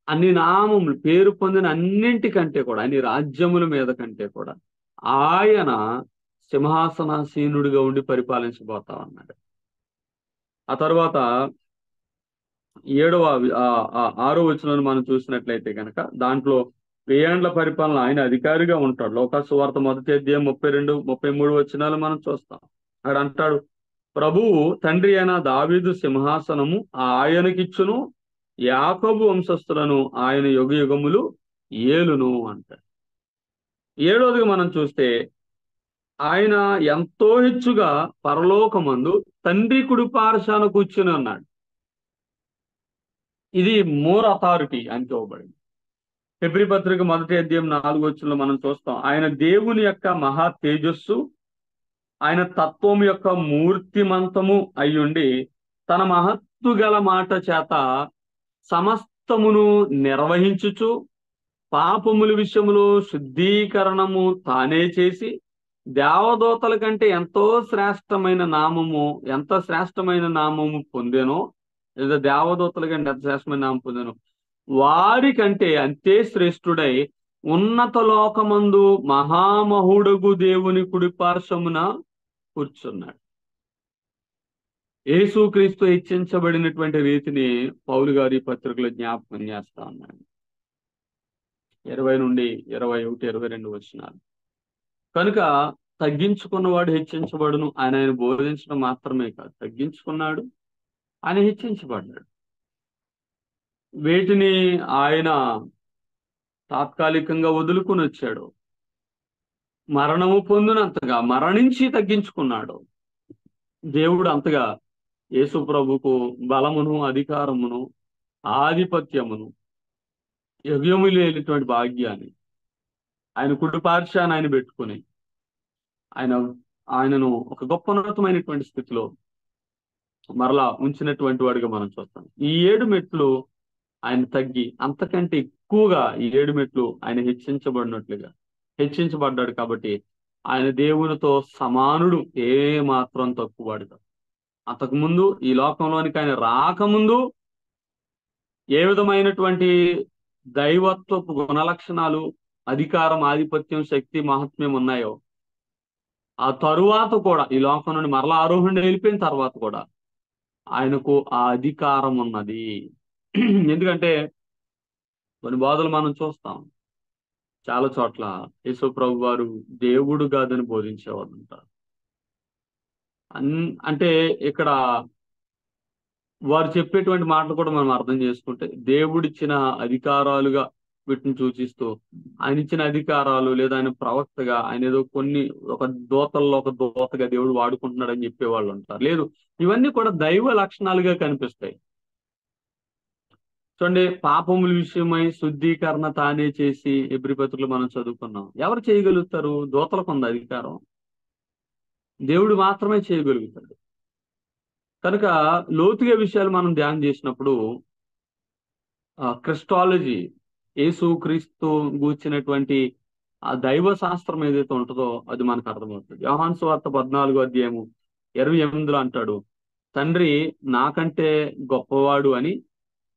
అన్ని నామములు పేరు పొందిన అన్నింటికంటే కూడా, అన్ని రాజ్యముల మీద కంటే కూడా ఆయన సింహాసనాసీనుడిగా ఉండి పరిపాలించబోతా ఉన్నాడు. ఆ తర్వాత 6వ వచనాన్ని మనం చూసినట్లయితే కనుక దాంట్లో 1000 ఏండ్ల పరిపాలన ఆయన అధికారిగా ఉంటాడు. లోకాసు వార్త 1వ అధ్యాయం 32, 33 వచనాలు మనం చూస్తాం. అక్కడ అంటాడు, ప్రభువు తండ్రి అయిన దావీదు సింహాసనము ఆయనకిచ్చును, యాకోబు వంశస్థులను ఆయన యుగ యుగములు ఏలును అంటాడు. 7వదిగా మనం చూస్తే ఆయన ఎంతో హెచ్చుగా పరలోకమందు తండ్రి కుడి పార్శ్వాన కూర్చుని అన్నాడు. ఇది మోర్ అథారిటీ అని చెప్పబడింది. హెబ్రీ పత్రిక 1వ అధ్యాయం 4వ వచనంలో మనం చూస్తాం, ఆయన దేవుని యొక్క మహా తేజస్సు, ఆయన తత్వం యొక్క మూర్తిమంతము అయ్యుండి తన మహత్తు గల మాట చేత సమస్తమును నిర్వహించుచు పాపముల విషయములో శుద్ధీకరణము తానే చేసి దేవదూతల కంటే ఎంత శ్రేష్టమైన నామము పొందేనో, లేదా దేవదూతల కంటే ఎంత శ్రేష్టమైన నామం పొందేనో వారి కంటే అంతే శ్రేష్ఠుడై ఉన్నత లోకమందు మహామహుడగు దేవుని కుడి పార్శ్వమున కూర్చున్నాడు. యేసుక్రీస్తు హెచ్చించబడినటువంటి రీతిని పౌలు గారి పత్రికలో జ్ఞాపకం చేస్తా ఉన్నాడు. 20 నుండి 21, 22 వచనాలు. కనుక తగ్గించుకున్నవాడు హెచ్చించబడును. ఆయన బోధించడం మాత్రమే కాదు, తగ్గించుకున్నాడు, ఆయన హెచ్చించబడ్డాడు. వీటిని ఆయన తాత్కాలికంగా వదులుకుని వచ్చాడు. మరణము పొందినంతగా మరణించి తగ్గించుకున్నాడు. దేవుడు అంతగా యేసు ప్రభుకు బలమును, అధికారమును, ఆధిపత్యమును, యుగము లేనటువంటి భాగ్యాన్ని ఆయన కుడి పార్శ్వాన ఆయన పెట్టుకుని ఆయనను ఒక గొప్ప స్థితిలో మరలా ఉంచినటువంటి వాడిగా మనం చూస్తాం. ఈ 7 మెట్లు ఆయన తగ్గి అంతకంటే ఎక్కువగా ఈ 7 మెట్లు ఆయన హెచ్చించబడ్డాడు. కాబట్టి ఆయన దేవునితో సమానుడు, ఏ మాత్రం తక్కువవాడు కాదు. అంతకుముందు ఈ లోకంలోనికి ఆయన రాకముందు ఏ విధమైనటువంటి దైవత్వపు గుణలక్షణాలు, అధికారం, ఆధిపత్యం, శక్తి, మహాత్మ్యం ఉన్నాయో ఆ తరువాత కూడా ఈ లోకం నుండి మరలా ఆరోహణ వెళ్ళిపోయిన తర్వాత కూడా ఆయనకు ఆ అధికారం ఉన్నది. ఎందుకంటే కొన్ని బోధలు మనం చూస్తాం, చాలా చోట్ల యేసు ప్రభు వారు దేవుడు కాదని బోధించేవాళ్ళు ఉంటారు. అంటే ఇక్కడ వారు చెప్పేటువంటి మాటలు కూడా మనం అర్థం చేసుకుంటే దేవుడిచ్చిన అధికారాలుగా వీటిని సూచిస్తూ, ఆయన ఇచ్చిన అధికారాలు లేదా ఆయన ప్రవక్తగా ఆయన ఏదో ఒక దూతగా దేవుడు వాడుకుంటున్నాడని చెప్పేవాళ్ళు ఉంటారు. లేదు, ఇవన్నీ కూడా దైవ లక్షణాలుగా కనిపిస్తాయి. చూడండి, పాపముల విషయమై శుద్ధీకరణ తానే చేసి హెబ్రీ పత్రికలో మనం చదువుకున్నాం. ఎవరు చేయగలుగుతారు? దూతలకు ఉంది అధికారం, దేవుడు మాత్రమే చేయగలుగుతాడు. కనుక లోతుగా విషయాలు మనం ధ్యానం చేసినప్పుడు క్రిస్టాలజీ, యేసుక్రీస్తు గూర్చినటువంటి ఆ దైవ శాస్త్రం ఏదైతే ఉంటుందో అది మనకు అర్థమవుతుంది. యోహాను సువార్త 14వ అధ్యాయము 28లో అంటాడు, తండ్రి నాకంటే గొప్పవాడు అని.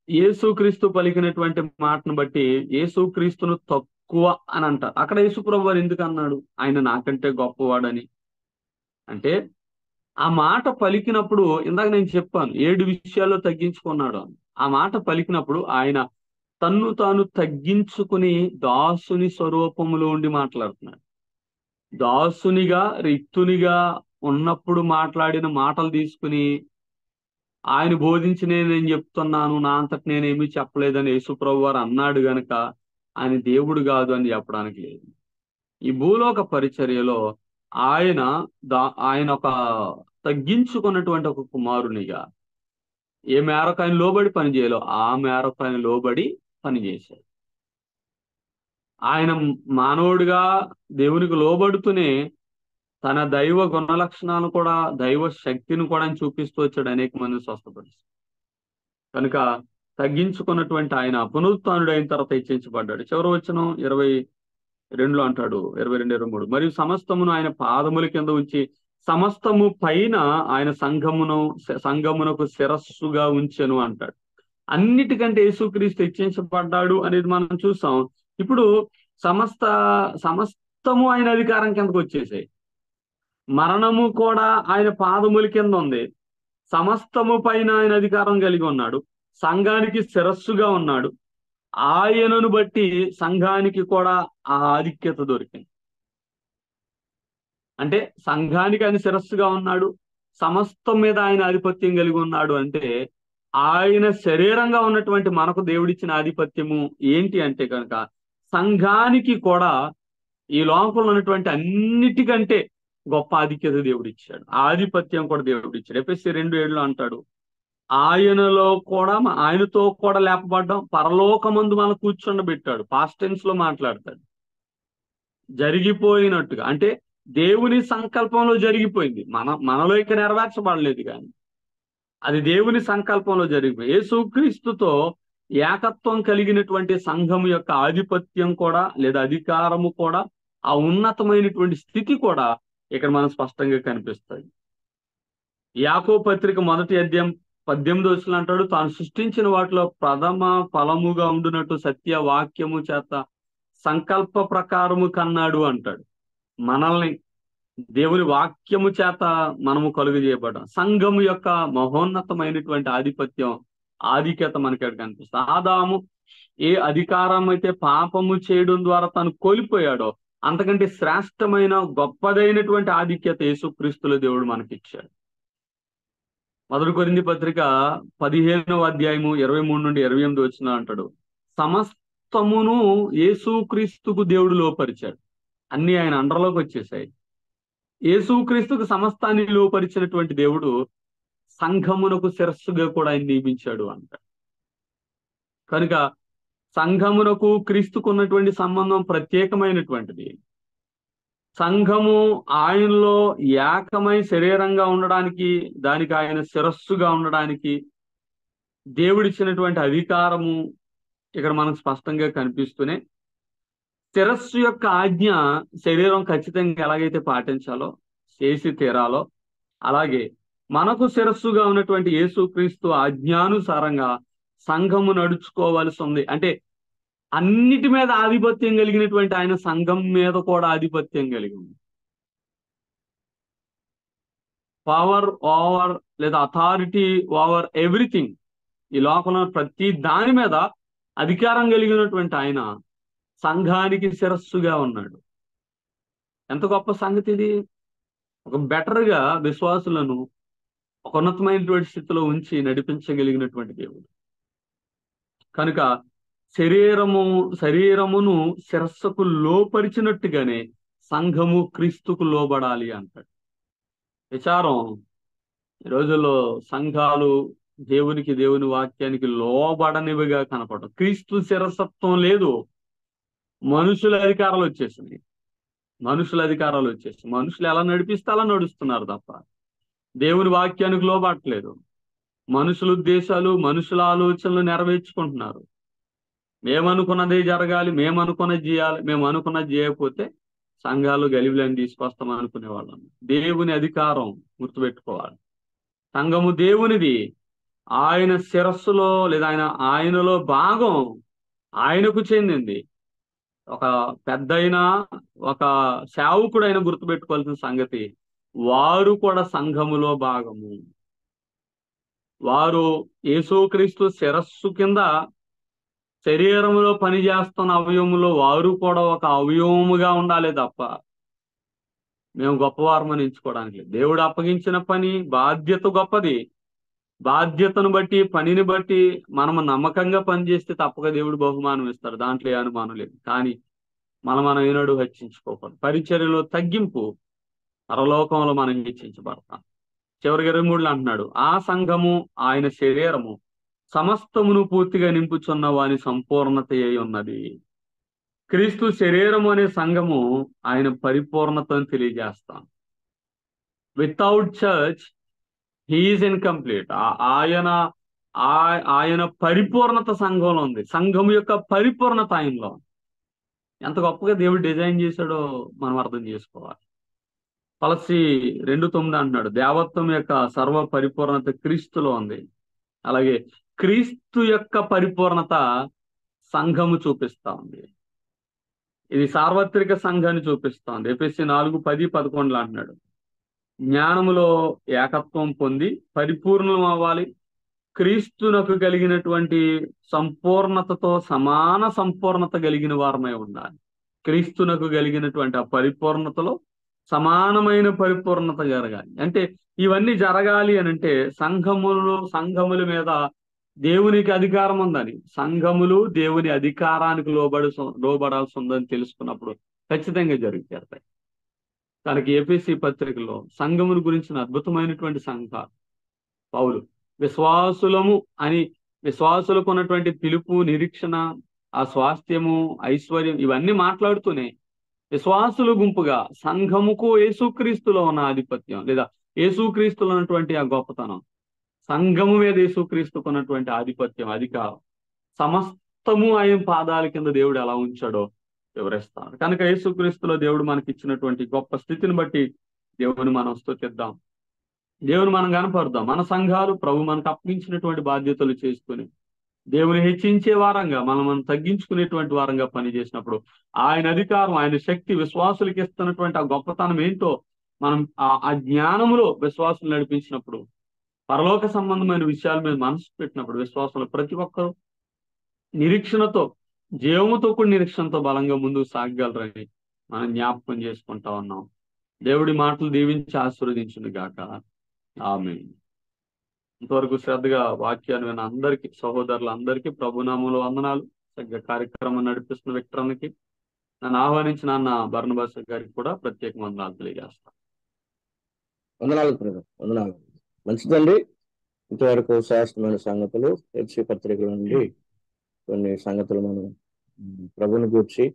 యేసుక్రీస్తు పలికినటువంటి మాటను బట్టి యేసుక్రీస్తును తక్కువ అని అంటారు. అక్కడ యేసుప్రభు వారు ఎందుకు అన్నాడు ఆయన నాకంటే గొప్పవాడని? అంటే ఆ మాట పలికినప్పుడు, ఇందాక నేను చెప్పాను 7 విషయాల్లో తగ్గించుకున్నాడు అని. ఆ మాట పలికినప్పుడు ఆయన తన్ను తాను తగ్గించుకుని దాసుని స్వరూపములో ఉండి మాట్లాడుతున్నాడు. దాసునిగా, రిక్తునిగా ఉన్నప్పుడు మాట్లాడిన మాటలు తీసుకుని ఆయన బోధించి నేను చెప్తున్నాను, నా అంతటి నేనేమీ చెప్పలేదని యేసుప్రభు వారు అన్నాడు గనక ఆయన దేవుడు కాదు అని చెప్పడానికి లేదు. ఈ భూలోక పరిచర్యలో ఆయన ఒక తగ్గించుకున్నటువంటి ఒక కుమారునిగా ఏ మేరకు ఆయన లోబడి పనిచేయాలో ఆ మేరకు ఆయన లోబడి పనిచేశాడు. ఆయన మానవుడిగా దేవునికి లోబడుతూనే తన దైవ గుణ లక్షణాలను కూడా, దైవ శక్తిని కూడా చూపిస్తూ వచ్చాడు అనేక మంది స్వస్థపరుస్తారు. కనుక తగ్గించుకున్నటువంటి ఆయన పునరుత్థానుడు అయిన తర్వాత హెచ్చించబడ్డాడు. చివరి వచనం 22లో అంటాడు, 22, 23, మరియు సమస్తమును ఆయన పాదముల కింద ఉంచి సమస్తము పైన ఆయన సంఘమునకు శిరస్సుగా ఉంచెను అంటాడు. అన్నిటికంటే యేసుక్రీస్తు హెచ్చించబడ్డాడు అనేది మనం చూసాం. ఇప్పుడు సమస్తము ఆయన అధికారం కిందకు వచ్చేసాయి. మరణము కూడా ఆయన పాదముల కింద ఉంది. సమస్తము పైన ఆయన అధికారం కలిగి ఉన్నాడు. సంఘానికి శిరస్సుగా ఉన్నాడు. ఆయనను బట్టి సంఘానికి కూడా ఆ ఆధిక్యత దొరికింది. అంటే సంఘానికి ఆయన శిరస్సుగా ఉన్నాడు, సమస్తం మీద ఆయన ఆధిపత్యం కలిగి ఉన్నాడు. అంటే ఆయన శరీరంగా ఉన్నటువంటి మనకు దేవుడిచ్చిన ఆధిపత్యము ఏంటి అంటే కనుక సంఘానికి కూడా ఈ లోకంలో ఉన్నటువంటి అన్నిటికంటే గొప్ప ఆధిక్యత దేవుడిచ్చాడు. ఆధిపత్యం కూడా దేవుడిచ్చాడు. ఎఫెసీ 2:7 అంటాడు, ఆయనతో కూడా లేపబడ్డాం, పరలోకమందు మనం కూర్చుండబెట్టాడు. పాస్ట్ టెన్స్ లో మాట్లాడతాడు. జరిగిపోయినట్టుగా అంటే దేవుని సంకల్పంలో జరిగిపోయింది. మనలో ఇక నెరవేర్చబడలేదు, కానీ అది దేవుని సంకల్పంలో జరిగిపోయింది. యేసుక్రీస్తుతో ఏకత్వం కలిగినటువంటి సంఘం యొక్క ఆధిపత్యం కూడా లేదా అధికారము కూడా ఆ ఉన్నతమైనటువంటి స్థితి కూడా ఇక్కడ మనం స్పష్టంగా కనిపిస్తుంది. యాకోబు పత్రిక 1వ అధ్యాయం 18వ వచనం అంటాడు, తాను సృష్టించిన వాటిలో ప్రథమ ఫలముగా ఉండునట్టు సత్య వాక్యము చేత సంకల్ప ప్రకారము కన్నాడు అంటాడు. మనల్ని దేవుని వాక్యము చేత మనము కలుగు చేయబడ్డాం. సంఘము యొక్క మహోన్నతమైనటువంటి ఆధిక్యత మనకి ఇక్కడ కనిపిస్తుంది. ఆదాము ఏ అధికారం అయితే పాపము చేయడం ద్వారా తను కోల్పోయాడో అంతకంటే శ్రేష్టమైన గొప్పదైనటువంటి ఆధిక్యత యేసుక్రీస్తులో దేవుడు మనకిచ్చాడు. 1 కొరింథీ పత్రిక 15వ అధ్యాయము 23 నుండి 28 వచనం అంటాడు, సమస్తమును యేసుక్రీస్తుకు దేవుడు లోపరిచాడు. అన్ని ఆయన అండర్లోకి వచ్చేసాయి. యేసుక్రీస్తుకు సమస్తాన్ని లోపరిచినటువంటి దేవుడు సంఘమునకు శిరస్సుగా కూడా ఆయన నియమించాడు అంటాడు. కనుక సంఘమునకు క్రీస్తుకు ఉన్నటువంటి సంబంధం ప్రత్యేకమైనటువంటిది. సంఘము ఆయనలో ఏకమై శరీరంగా ఉండడానికి, దానికి ఆయన శిరస్సుగా ఉండడానికి దేవుడిచ్చినటువంటి అధికారము ఇక్కడ మనకు స్పష్టంగా కనిపిస్తూనే, శిరస్సు యొక్క ఆజ్ఞ శరీరం ఖచ్చితంగా ఎలాగైతే పాటించాలో చేసి తీరాలో, అలాగే మనకు శిరస్సుగా ఉన్నటువంటి యేసుక్రీస్తు ఆజ్ఞానుసారంగా సంఘము నడుచుకోవాల్సి ఉంది. అంటే అన్నిటి మీద ఆధిపత్యం కలిగినటువంటి ఆయన సంఘం మీద కూడా ఆధిపత్యం కలిగి ఉంది. పవర్ ఓవర్ లేదా అథారిటీ ఓవర్ ఎవ్రీథింగ్, ఈ లోకంలో ప్రతి దాని మీద అధికారం కలిగినటువంటి ఆయన సంఘానికి శిరస్సుగా ఉన్నాడు. ఎంత గొప్ప సంగతి ఇది! ఒక బెటర్గా విశ్వాసులను ఒక ఉన్నతమైనటువంటి స్థితిలో ఉంచి నడిపించగలిగినటువంటి దేవుడు. కనుక శరీరమును శిరస్సుకు లోపరిచినట్టుగానే సంఘము క్రీస్తుకు లోబడాలి అంటాడు. విచారం, ఈ రోజుల్లో సంఘాలు దేవుని వాక్యానికి లోబడనివిగా కనపడవు. క్రీస్తు శిరసత్వం లేదు, మనుషుల అధికారాలు వచ్చేసినాయి. మనుషులు ఎలా నడిపిస్తే అలా నడుస్తున్నారు తప్ప దేవుని వాక్యానికి లోబడట్లేదు. మనుషుల ఉద్దేశాలు, మనుషుల ఆలోచనలు నెరవేర్చుకుంటున్నారు. మేమనుకున్నదే జరగాలి, మేమనుకున్నది చేయాలి, మేము అనుకున్నది చేయకపోతే సంఘాలు గలిబిలని తీసుకొస్తాం అనుకునేవాళ్ళం. దేవుని అధికారం గుర్తుపెట్టుకోవాలి. సంఘము దేవునిది. ఆయన శిరస్సులో లేదా ఆయనలో భాగం ఆయనకు చెందింది. ఒక పెద్దయినా ఒక సేవకుడైనా గుర్తుపెట్టుకోవాల్సిన సంగతి, వారు కూడా సంఘములో భాగము. వారు యేసుక్రీస్తు శిరస్సు కింద శరీరంలో పనిచేస్తున్న అవయవములో వారు కూడా ఒక అవయవముగా ఉండాలి తప్ప మేము గొప్పవారమని ఎంచుకోవడానికి లేదు. దేవుడు అప్పగించిన పని, బాధ్యత గొప్పది. బాధ్యతను బట్టి, పనిని బట్టి మనము నమ్మకంగా పనిచేస్తే తప్పక దేవుడు బహుమానం ఇస్తాడు, దాంట్లో ఏ అనుమానం లేదు. కానీ మనం ఏనాడు హెచ్చించుకోకూడదు. పరిచర్యలో తగ్గింపు, పరలోకంలో మనం హెచ్చించబడతాం. చివరికి 23లో అంటున్నాడు, ఆ సంఘము ఆయన శరీరము సమస్తమును పూర్తిగా నింపుచున్న వాని సంపూర్ణత అయి ఉన్నది. క్రీస్తు శరీరము అనే సంఘము ఆయన పరిపూర్ణతను తెలియజేస్తాం. Without church he is incomplete. ఆయన ఆయన పరిపూర్ణత సంఘంలో ఉంది. సంఘం యొక్క పరిపూర్ణత ఆయనలో ఉంది. ఎంత గొప్పగా దేవుడు డిజైన్ చేశాడో మనం అర్థం చేసుకోవాలి. కొలస్సీ 2:9 అంటున్నాడు, దేవత్వం యొక్క సర్వ పరిపూర్ణత క్రీస్తులో ఉంది. అలాగే క్రీస్తు యొక్క పరిపూర్ణత సంఘము చూపిస్తా ఉంది. ఇది సార్వత్రిక సంఘాన్ని చూపిస్తా ఉంది. ఎఫెసీ 4:10-11 అంటున్నాడు, జ్ఞానములో ఏకత్వం పొంది పరిపూర్ణం అవ్వాలి, క్రీస్తునకు కలిగినటువంటి సంపూర్ణతతో సమాన సంపూర్ణత కలిగిన వారమై ఉండాలి. క్రీస్తునకు కలిగినటువంటి ఆ పరిపూర్ణతలో సమానమైన పరిపూర్ణత జరగాలి. అంటే ఇవన్నీ జరగాలి అని అంటే సంఘముల మీద దేవునికి అధికారం ఉందని, సంఘములు దేవుని అధికారానికి లోబడాల్సి ఉందని తెలుసుకున్నప్పుడు ఖచ్చితంగా జరుగుతాయి. తనకి ఎఫెసీ పత్రికలో సంఘముల గురించిన అద్భుతమైనటువంటి సంఘాలు పౌలు విశ్వాసులము అని, విశ్వాసులకు ఉన్నటువంటి పిలుపు, నిరీక్షణ, ఆ స్వాస్థ్యము, ఐశ్వర్యం ఇవన్నీ మాట్లాడుతూనే విశ్వాసుల గుంపుగా సంఘముకు యేసుక్రీస్తులో ఉన్న ఆధిపత్యం, లేదా యేసుక్రీస్తులో ఉన్నటువంటి ఆ గొప్పతనం, సంఘము మీద యేసుక్రీస్తుకు ఉన్నటువంటి ఆధిపత్యం, అధికారం సమస్తము ఆయన పాదాల కింద దేవుడు ఎలా ఉంచాడో వివరిస్తాడు. కనుక యేసుక్రీస్తులో దేవుడు మనకి ఇచ్చినటువంటి గొప్ప స్థితిని బట్టి దేవుని మనం స్తుతిద్దాం, దేవుని మనం కనపడదాం. మన సంఘాలు ప్రభు మనకు అప్పగించినటువంటి బాధ్యతలు చేసుకుని దేవుని హెచ్చించే వారంగా మనం తగ్గించుకునేటువంటి వారంగా పనిచేసినప్పుడు ఆయన అధికారం, ఆయన శక్తి, విశ్వాసులకు ఇస్తున్నటువంటి ఆ గొప్పతనం ఏంటో మనం ఆ జ్ఞానములో విశ్వాసులు నడిపించినప్పుడు, పరలోక సంబంధమైన విషయాల మీద మనసు పెట్టినప్పుడు విశ్వాసంలో ప్రతి ఒక్కరూ నిరీక్షణతో, జీవముతో కూడిన నిరీక్షణతో బలంగా ముందుకు సాగగలరని మనం జ్ఞాపకం చేసుకుంటా ఉన్నాం. దేవుడి మాటలు దీవించి ఆశీర్వదించును గాక. ఆమేన్. ఇంతవరకు శ్రద్ధగా వాక్యాన్ని విన్న అందరికీ, సహోదరులందరికీ ప్రభునామంలో వందనాలు. చక్కగా కార్యక్రమం నడిపిస్తున్న విక్టర్కి, నన్ను ఆహ్వానించిన అన్న బర్నబాస్ గారికి కూడా ప్రత్యేక వందనాలు తెలియజేస్తాను. వందనాలు బ్రదర్, వందనాలు. మంచిదండి. ఇంతవరకు శాస్త్రమైన సంగతులు, ఎఫ్సీ పత్రికల నుండి కొన్ని సంగతులు మనం ప్రభుని గూర్చి,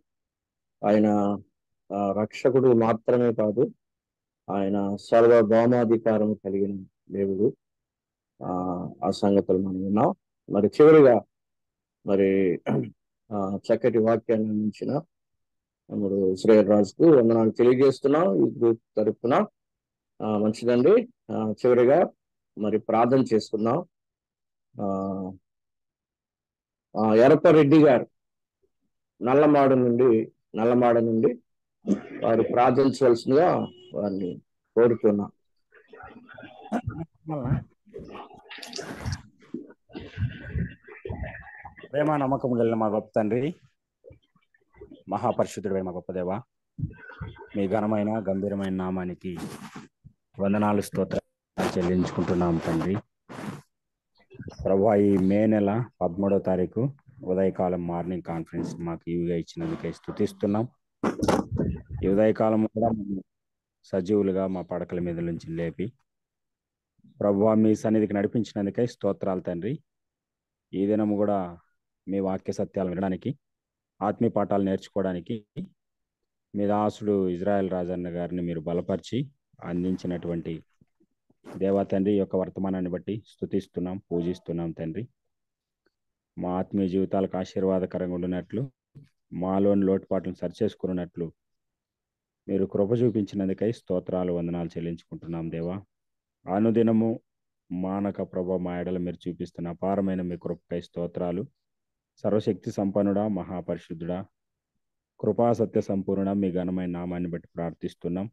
ఆయన రక్షకుడు మాత్రమే కాదు, ఆయన సర్వభౌమాధికారం కలిగిన దేవుడు, ఆ సంగతులు మనం విన్నాం. మరి చివరిగా మరి చక్కటి వాక్యాన్ని అందించిన తమ్ముడు శ్రేయర్ రాజుకు వందనాలు తెలియజేస్తున్నాం ఈ గ్రూప్ తరఫున. మంచిదండి. చివరిగా మరి ప్రార్థన చేసుకున్నాం. ఎరపరెడ్డి గారు నల్లమాడ నుండి వారు ప్రార్థించవలసిందిగా వారిని కోరుతున్నా. ప్రేమ నమ్మకం కలిగిన మా గొప్ప తండ్రి, మహాపరిశుద్ధుడైన మా గొప్ప దేవ, మీ ఘనమైన గంభీరమైన నామానికి వందనాలు, స్తోత్రాలు చెల్లించుకుంటున్నాం తండ్రి. ప్రభువా, ఈ మే నెల 13వ తారీఖు ఉదయకాలం మార్నింగ్ కాన్ఫరెన్స్ మాకు ఇవిగా ఇచ్చినందుకే స్తుతిస్తున్నాం. ఈ ఉదయకాలం కూడా సజీవులుగా మా పడకల మీద నుంచి లేపి ప్రభువా మీ సన్నిధికి నడిపించినందుకే స్తోత్రాలు తండ్రి. ఈ దినము కూడా మీ వాక్య సత్యాలు వినడానికి, ఆత్మీయ పాఠాలు నేర్చుకోవడానికి మీ దాసుడు ఇజ్రాయెల్ రాజన్న గారిని మీరు బలపరిచి అందించినటువంటి దేవా తండ్రి యొక్క వర్తమానాన్ని బట్టి స్తుతిస్తున్నాం, పూజిస్తున్నాం తండ్రి. మా ఆత్మీయ జీవితాలకు ఆశీర్వాదకరంగా ఉండినట్లు, మాలోని లోటుపాట్లను సరిచేసుకున్నట్లు మీరు కృప చూపించినందుకై స్తోత్రాలు, వందనాలు చెల్లించుకుంటున్నాం దేవా. అనుదినము మానక ప్రభ మా ఎడల మీరు చూపిస్తున్న అపారమైన మీ కృపకై స్తోత్రాలు. సర్వశక్తి సంపన్నుడా, మహాపరిశుద్ధుడా, కృపా సత్య సంపూర్ణ మీ ఘనమైన నామాన్ని బట్టి ప్రార్థిస్తున్నాం.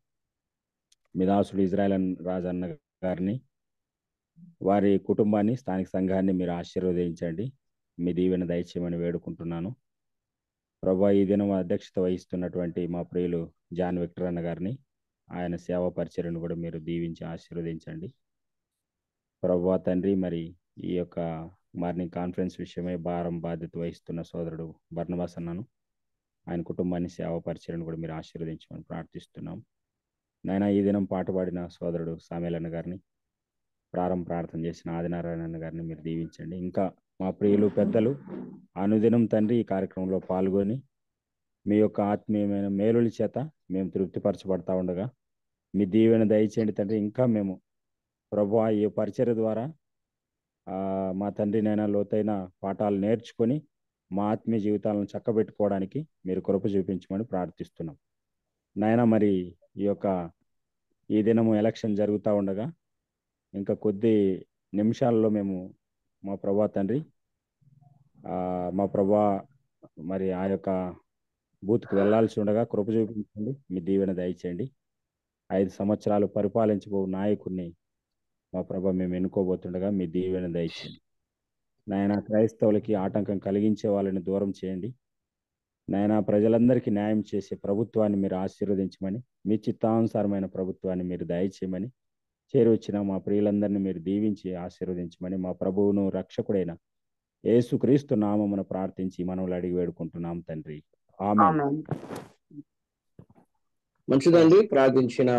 మీ దాసుడు ఇజ్రాయెల్ రాజన్న గారిని, వారి కుటుంబాన్ని, స్థానిక సంఘాన్ని మీరు ఆశీర్వదించండి. మీ దీవెన దయచేయమని వేడుకుంటున్నాను ప్రభా. ఈ దినం అధ్యక్షత వహిస్తున్నటువంటి మా ప్రియులు జాన్ విక్టర్ అన్న గారిని, ఆయన సేవా పరిచర్యను కూడా మీరు దీవించి ఆశీర్వదించండి ప్రభా తండ్రి. మరి ఈ యొక్క మార్నింగ్ కాన్ఫరెన్స్ విషయమై భారం బాధ్యత వహిస్తున్న సోదరుడు బర్నబాస్ అన్నను, ఆయన కుటుంబాన్ని, సేవా పరిచర్యను కూడా మీరు ఆశీర్వదించమని ప్రార్థిస్తున్నాం నాయన. ఈ దినం పాట పాడిన సోదరుడు సామేల్ అన్న గారిని, ప్రార్థన చేసిన ఆదినారాయణ అన్న గారిని మీరు దీవించండి. ఇంకా మా ప్రియులు పెద్దలు అనుదినం తండ్రి ఈ కార్యక్రమంలో పాల్గొని మీ యొక్క ఆత్మీయమైన మేలుల చేత మేము తృప్తిపరచబడతా ఉండగా మీ దీవెన దయచేయండి తండ్రి. ఇంకా మేము ప్రభువా ఈ పరిచర్య ద్వారా మా తండ్రి నైనా లోతైన పాఠాలు నేర్చుకొని మా ఆత్మీయ జీవితాలను చక్కబెట్టుకోవడానికి మీరు కృప చూపించమని ప్రార్థిస్తున్నాం నాయన. మరి ఈ దినము ఎలక్షన్ జరుగుతూ ఉండగా ఇంకా కొద్ది నిమిషాల్లో మేము మా ప్రభా తండ్రి మా ప్రభా మరి ఆ యొక్క బూత్కి వెళ్ళాల్సి ఉండగా కృప చూపించండి, మీ దీవెన దయచేయండి. 5 సంవత్సరాలు పరిపాలించబో నాయకుడిని మా ప్రభా మేము ఎన్నుకోబోతుండగా మీ దీవెన దయచేయండి నాయన. క్రైస్తవులకి ఆటంకం కలిగించే వాళ్ళని దూరం చేయండి నాయన. ప్రజలందరికీ న్యాయం చేసే ప్రభుత్వాన్ని మీరు ఆశీర్వదించమని, మీ చిత్తానుసారమైన ప్రభుత్వాన్ని మీరు దయచేయమని, చేరువచ్చిన మా ప్రియులందరినీ మీరు దీవించి ఆశీర్వదించమని మా ప్రభువును రక్షకుడైన యేసుక్రీస్తు నామమున ప్రార్థించి మనవులు అడిగి వేడుకుంటున్నాం తండ్రి. ఆమేన్. మంచిదండి. ప్రార్థించిన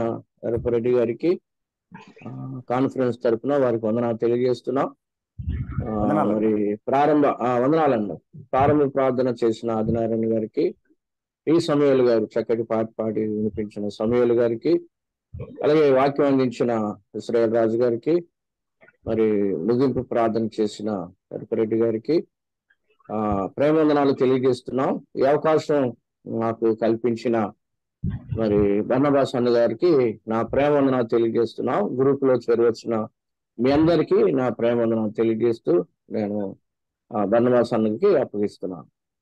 రెడ్డి గారికి కాన్ఫరెన్స్ తరఫున వారికి వందనాలు తెలియజేస్తున్నాం. మరి వందనాలండి. ప్రారంభ ప్రార్థన చేసిన ఆదినారాయణ గారికి, ఈ సమయాలు గారు చక్కటి పాట పాడి వినిపించిన సమయాలు గారికి, అలాగే వాక్యం అందించిన ఇస్రాయేల్ రాజు గారికి, మరి ముగింపు ప్రార్థన చేసిన రెడ్డి గారికి ప్రేమవందనాలు తెలియజేస్తున్నాం. ఈ అవకాశం నాకు కల్పించిన మరి బర్నబాస్ అన్న గారికి నా ప్రేమవందనాలు తెలియజేస్తున్నాం. గ్రూప్ లో చేరవచ్చిన మీ అందరికీ నా ప్రేమవందనాలు తెలియజేస్తూ నేను బర్నబాస్ అన్నకి అప్పగిస్తున్నాను.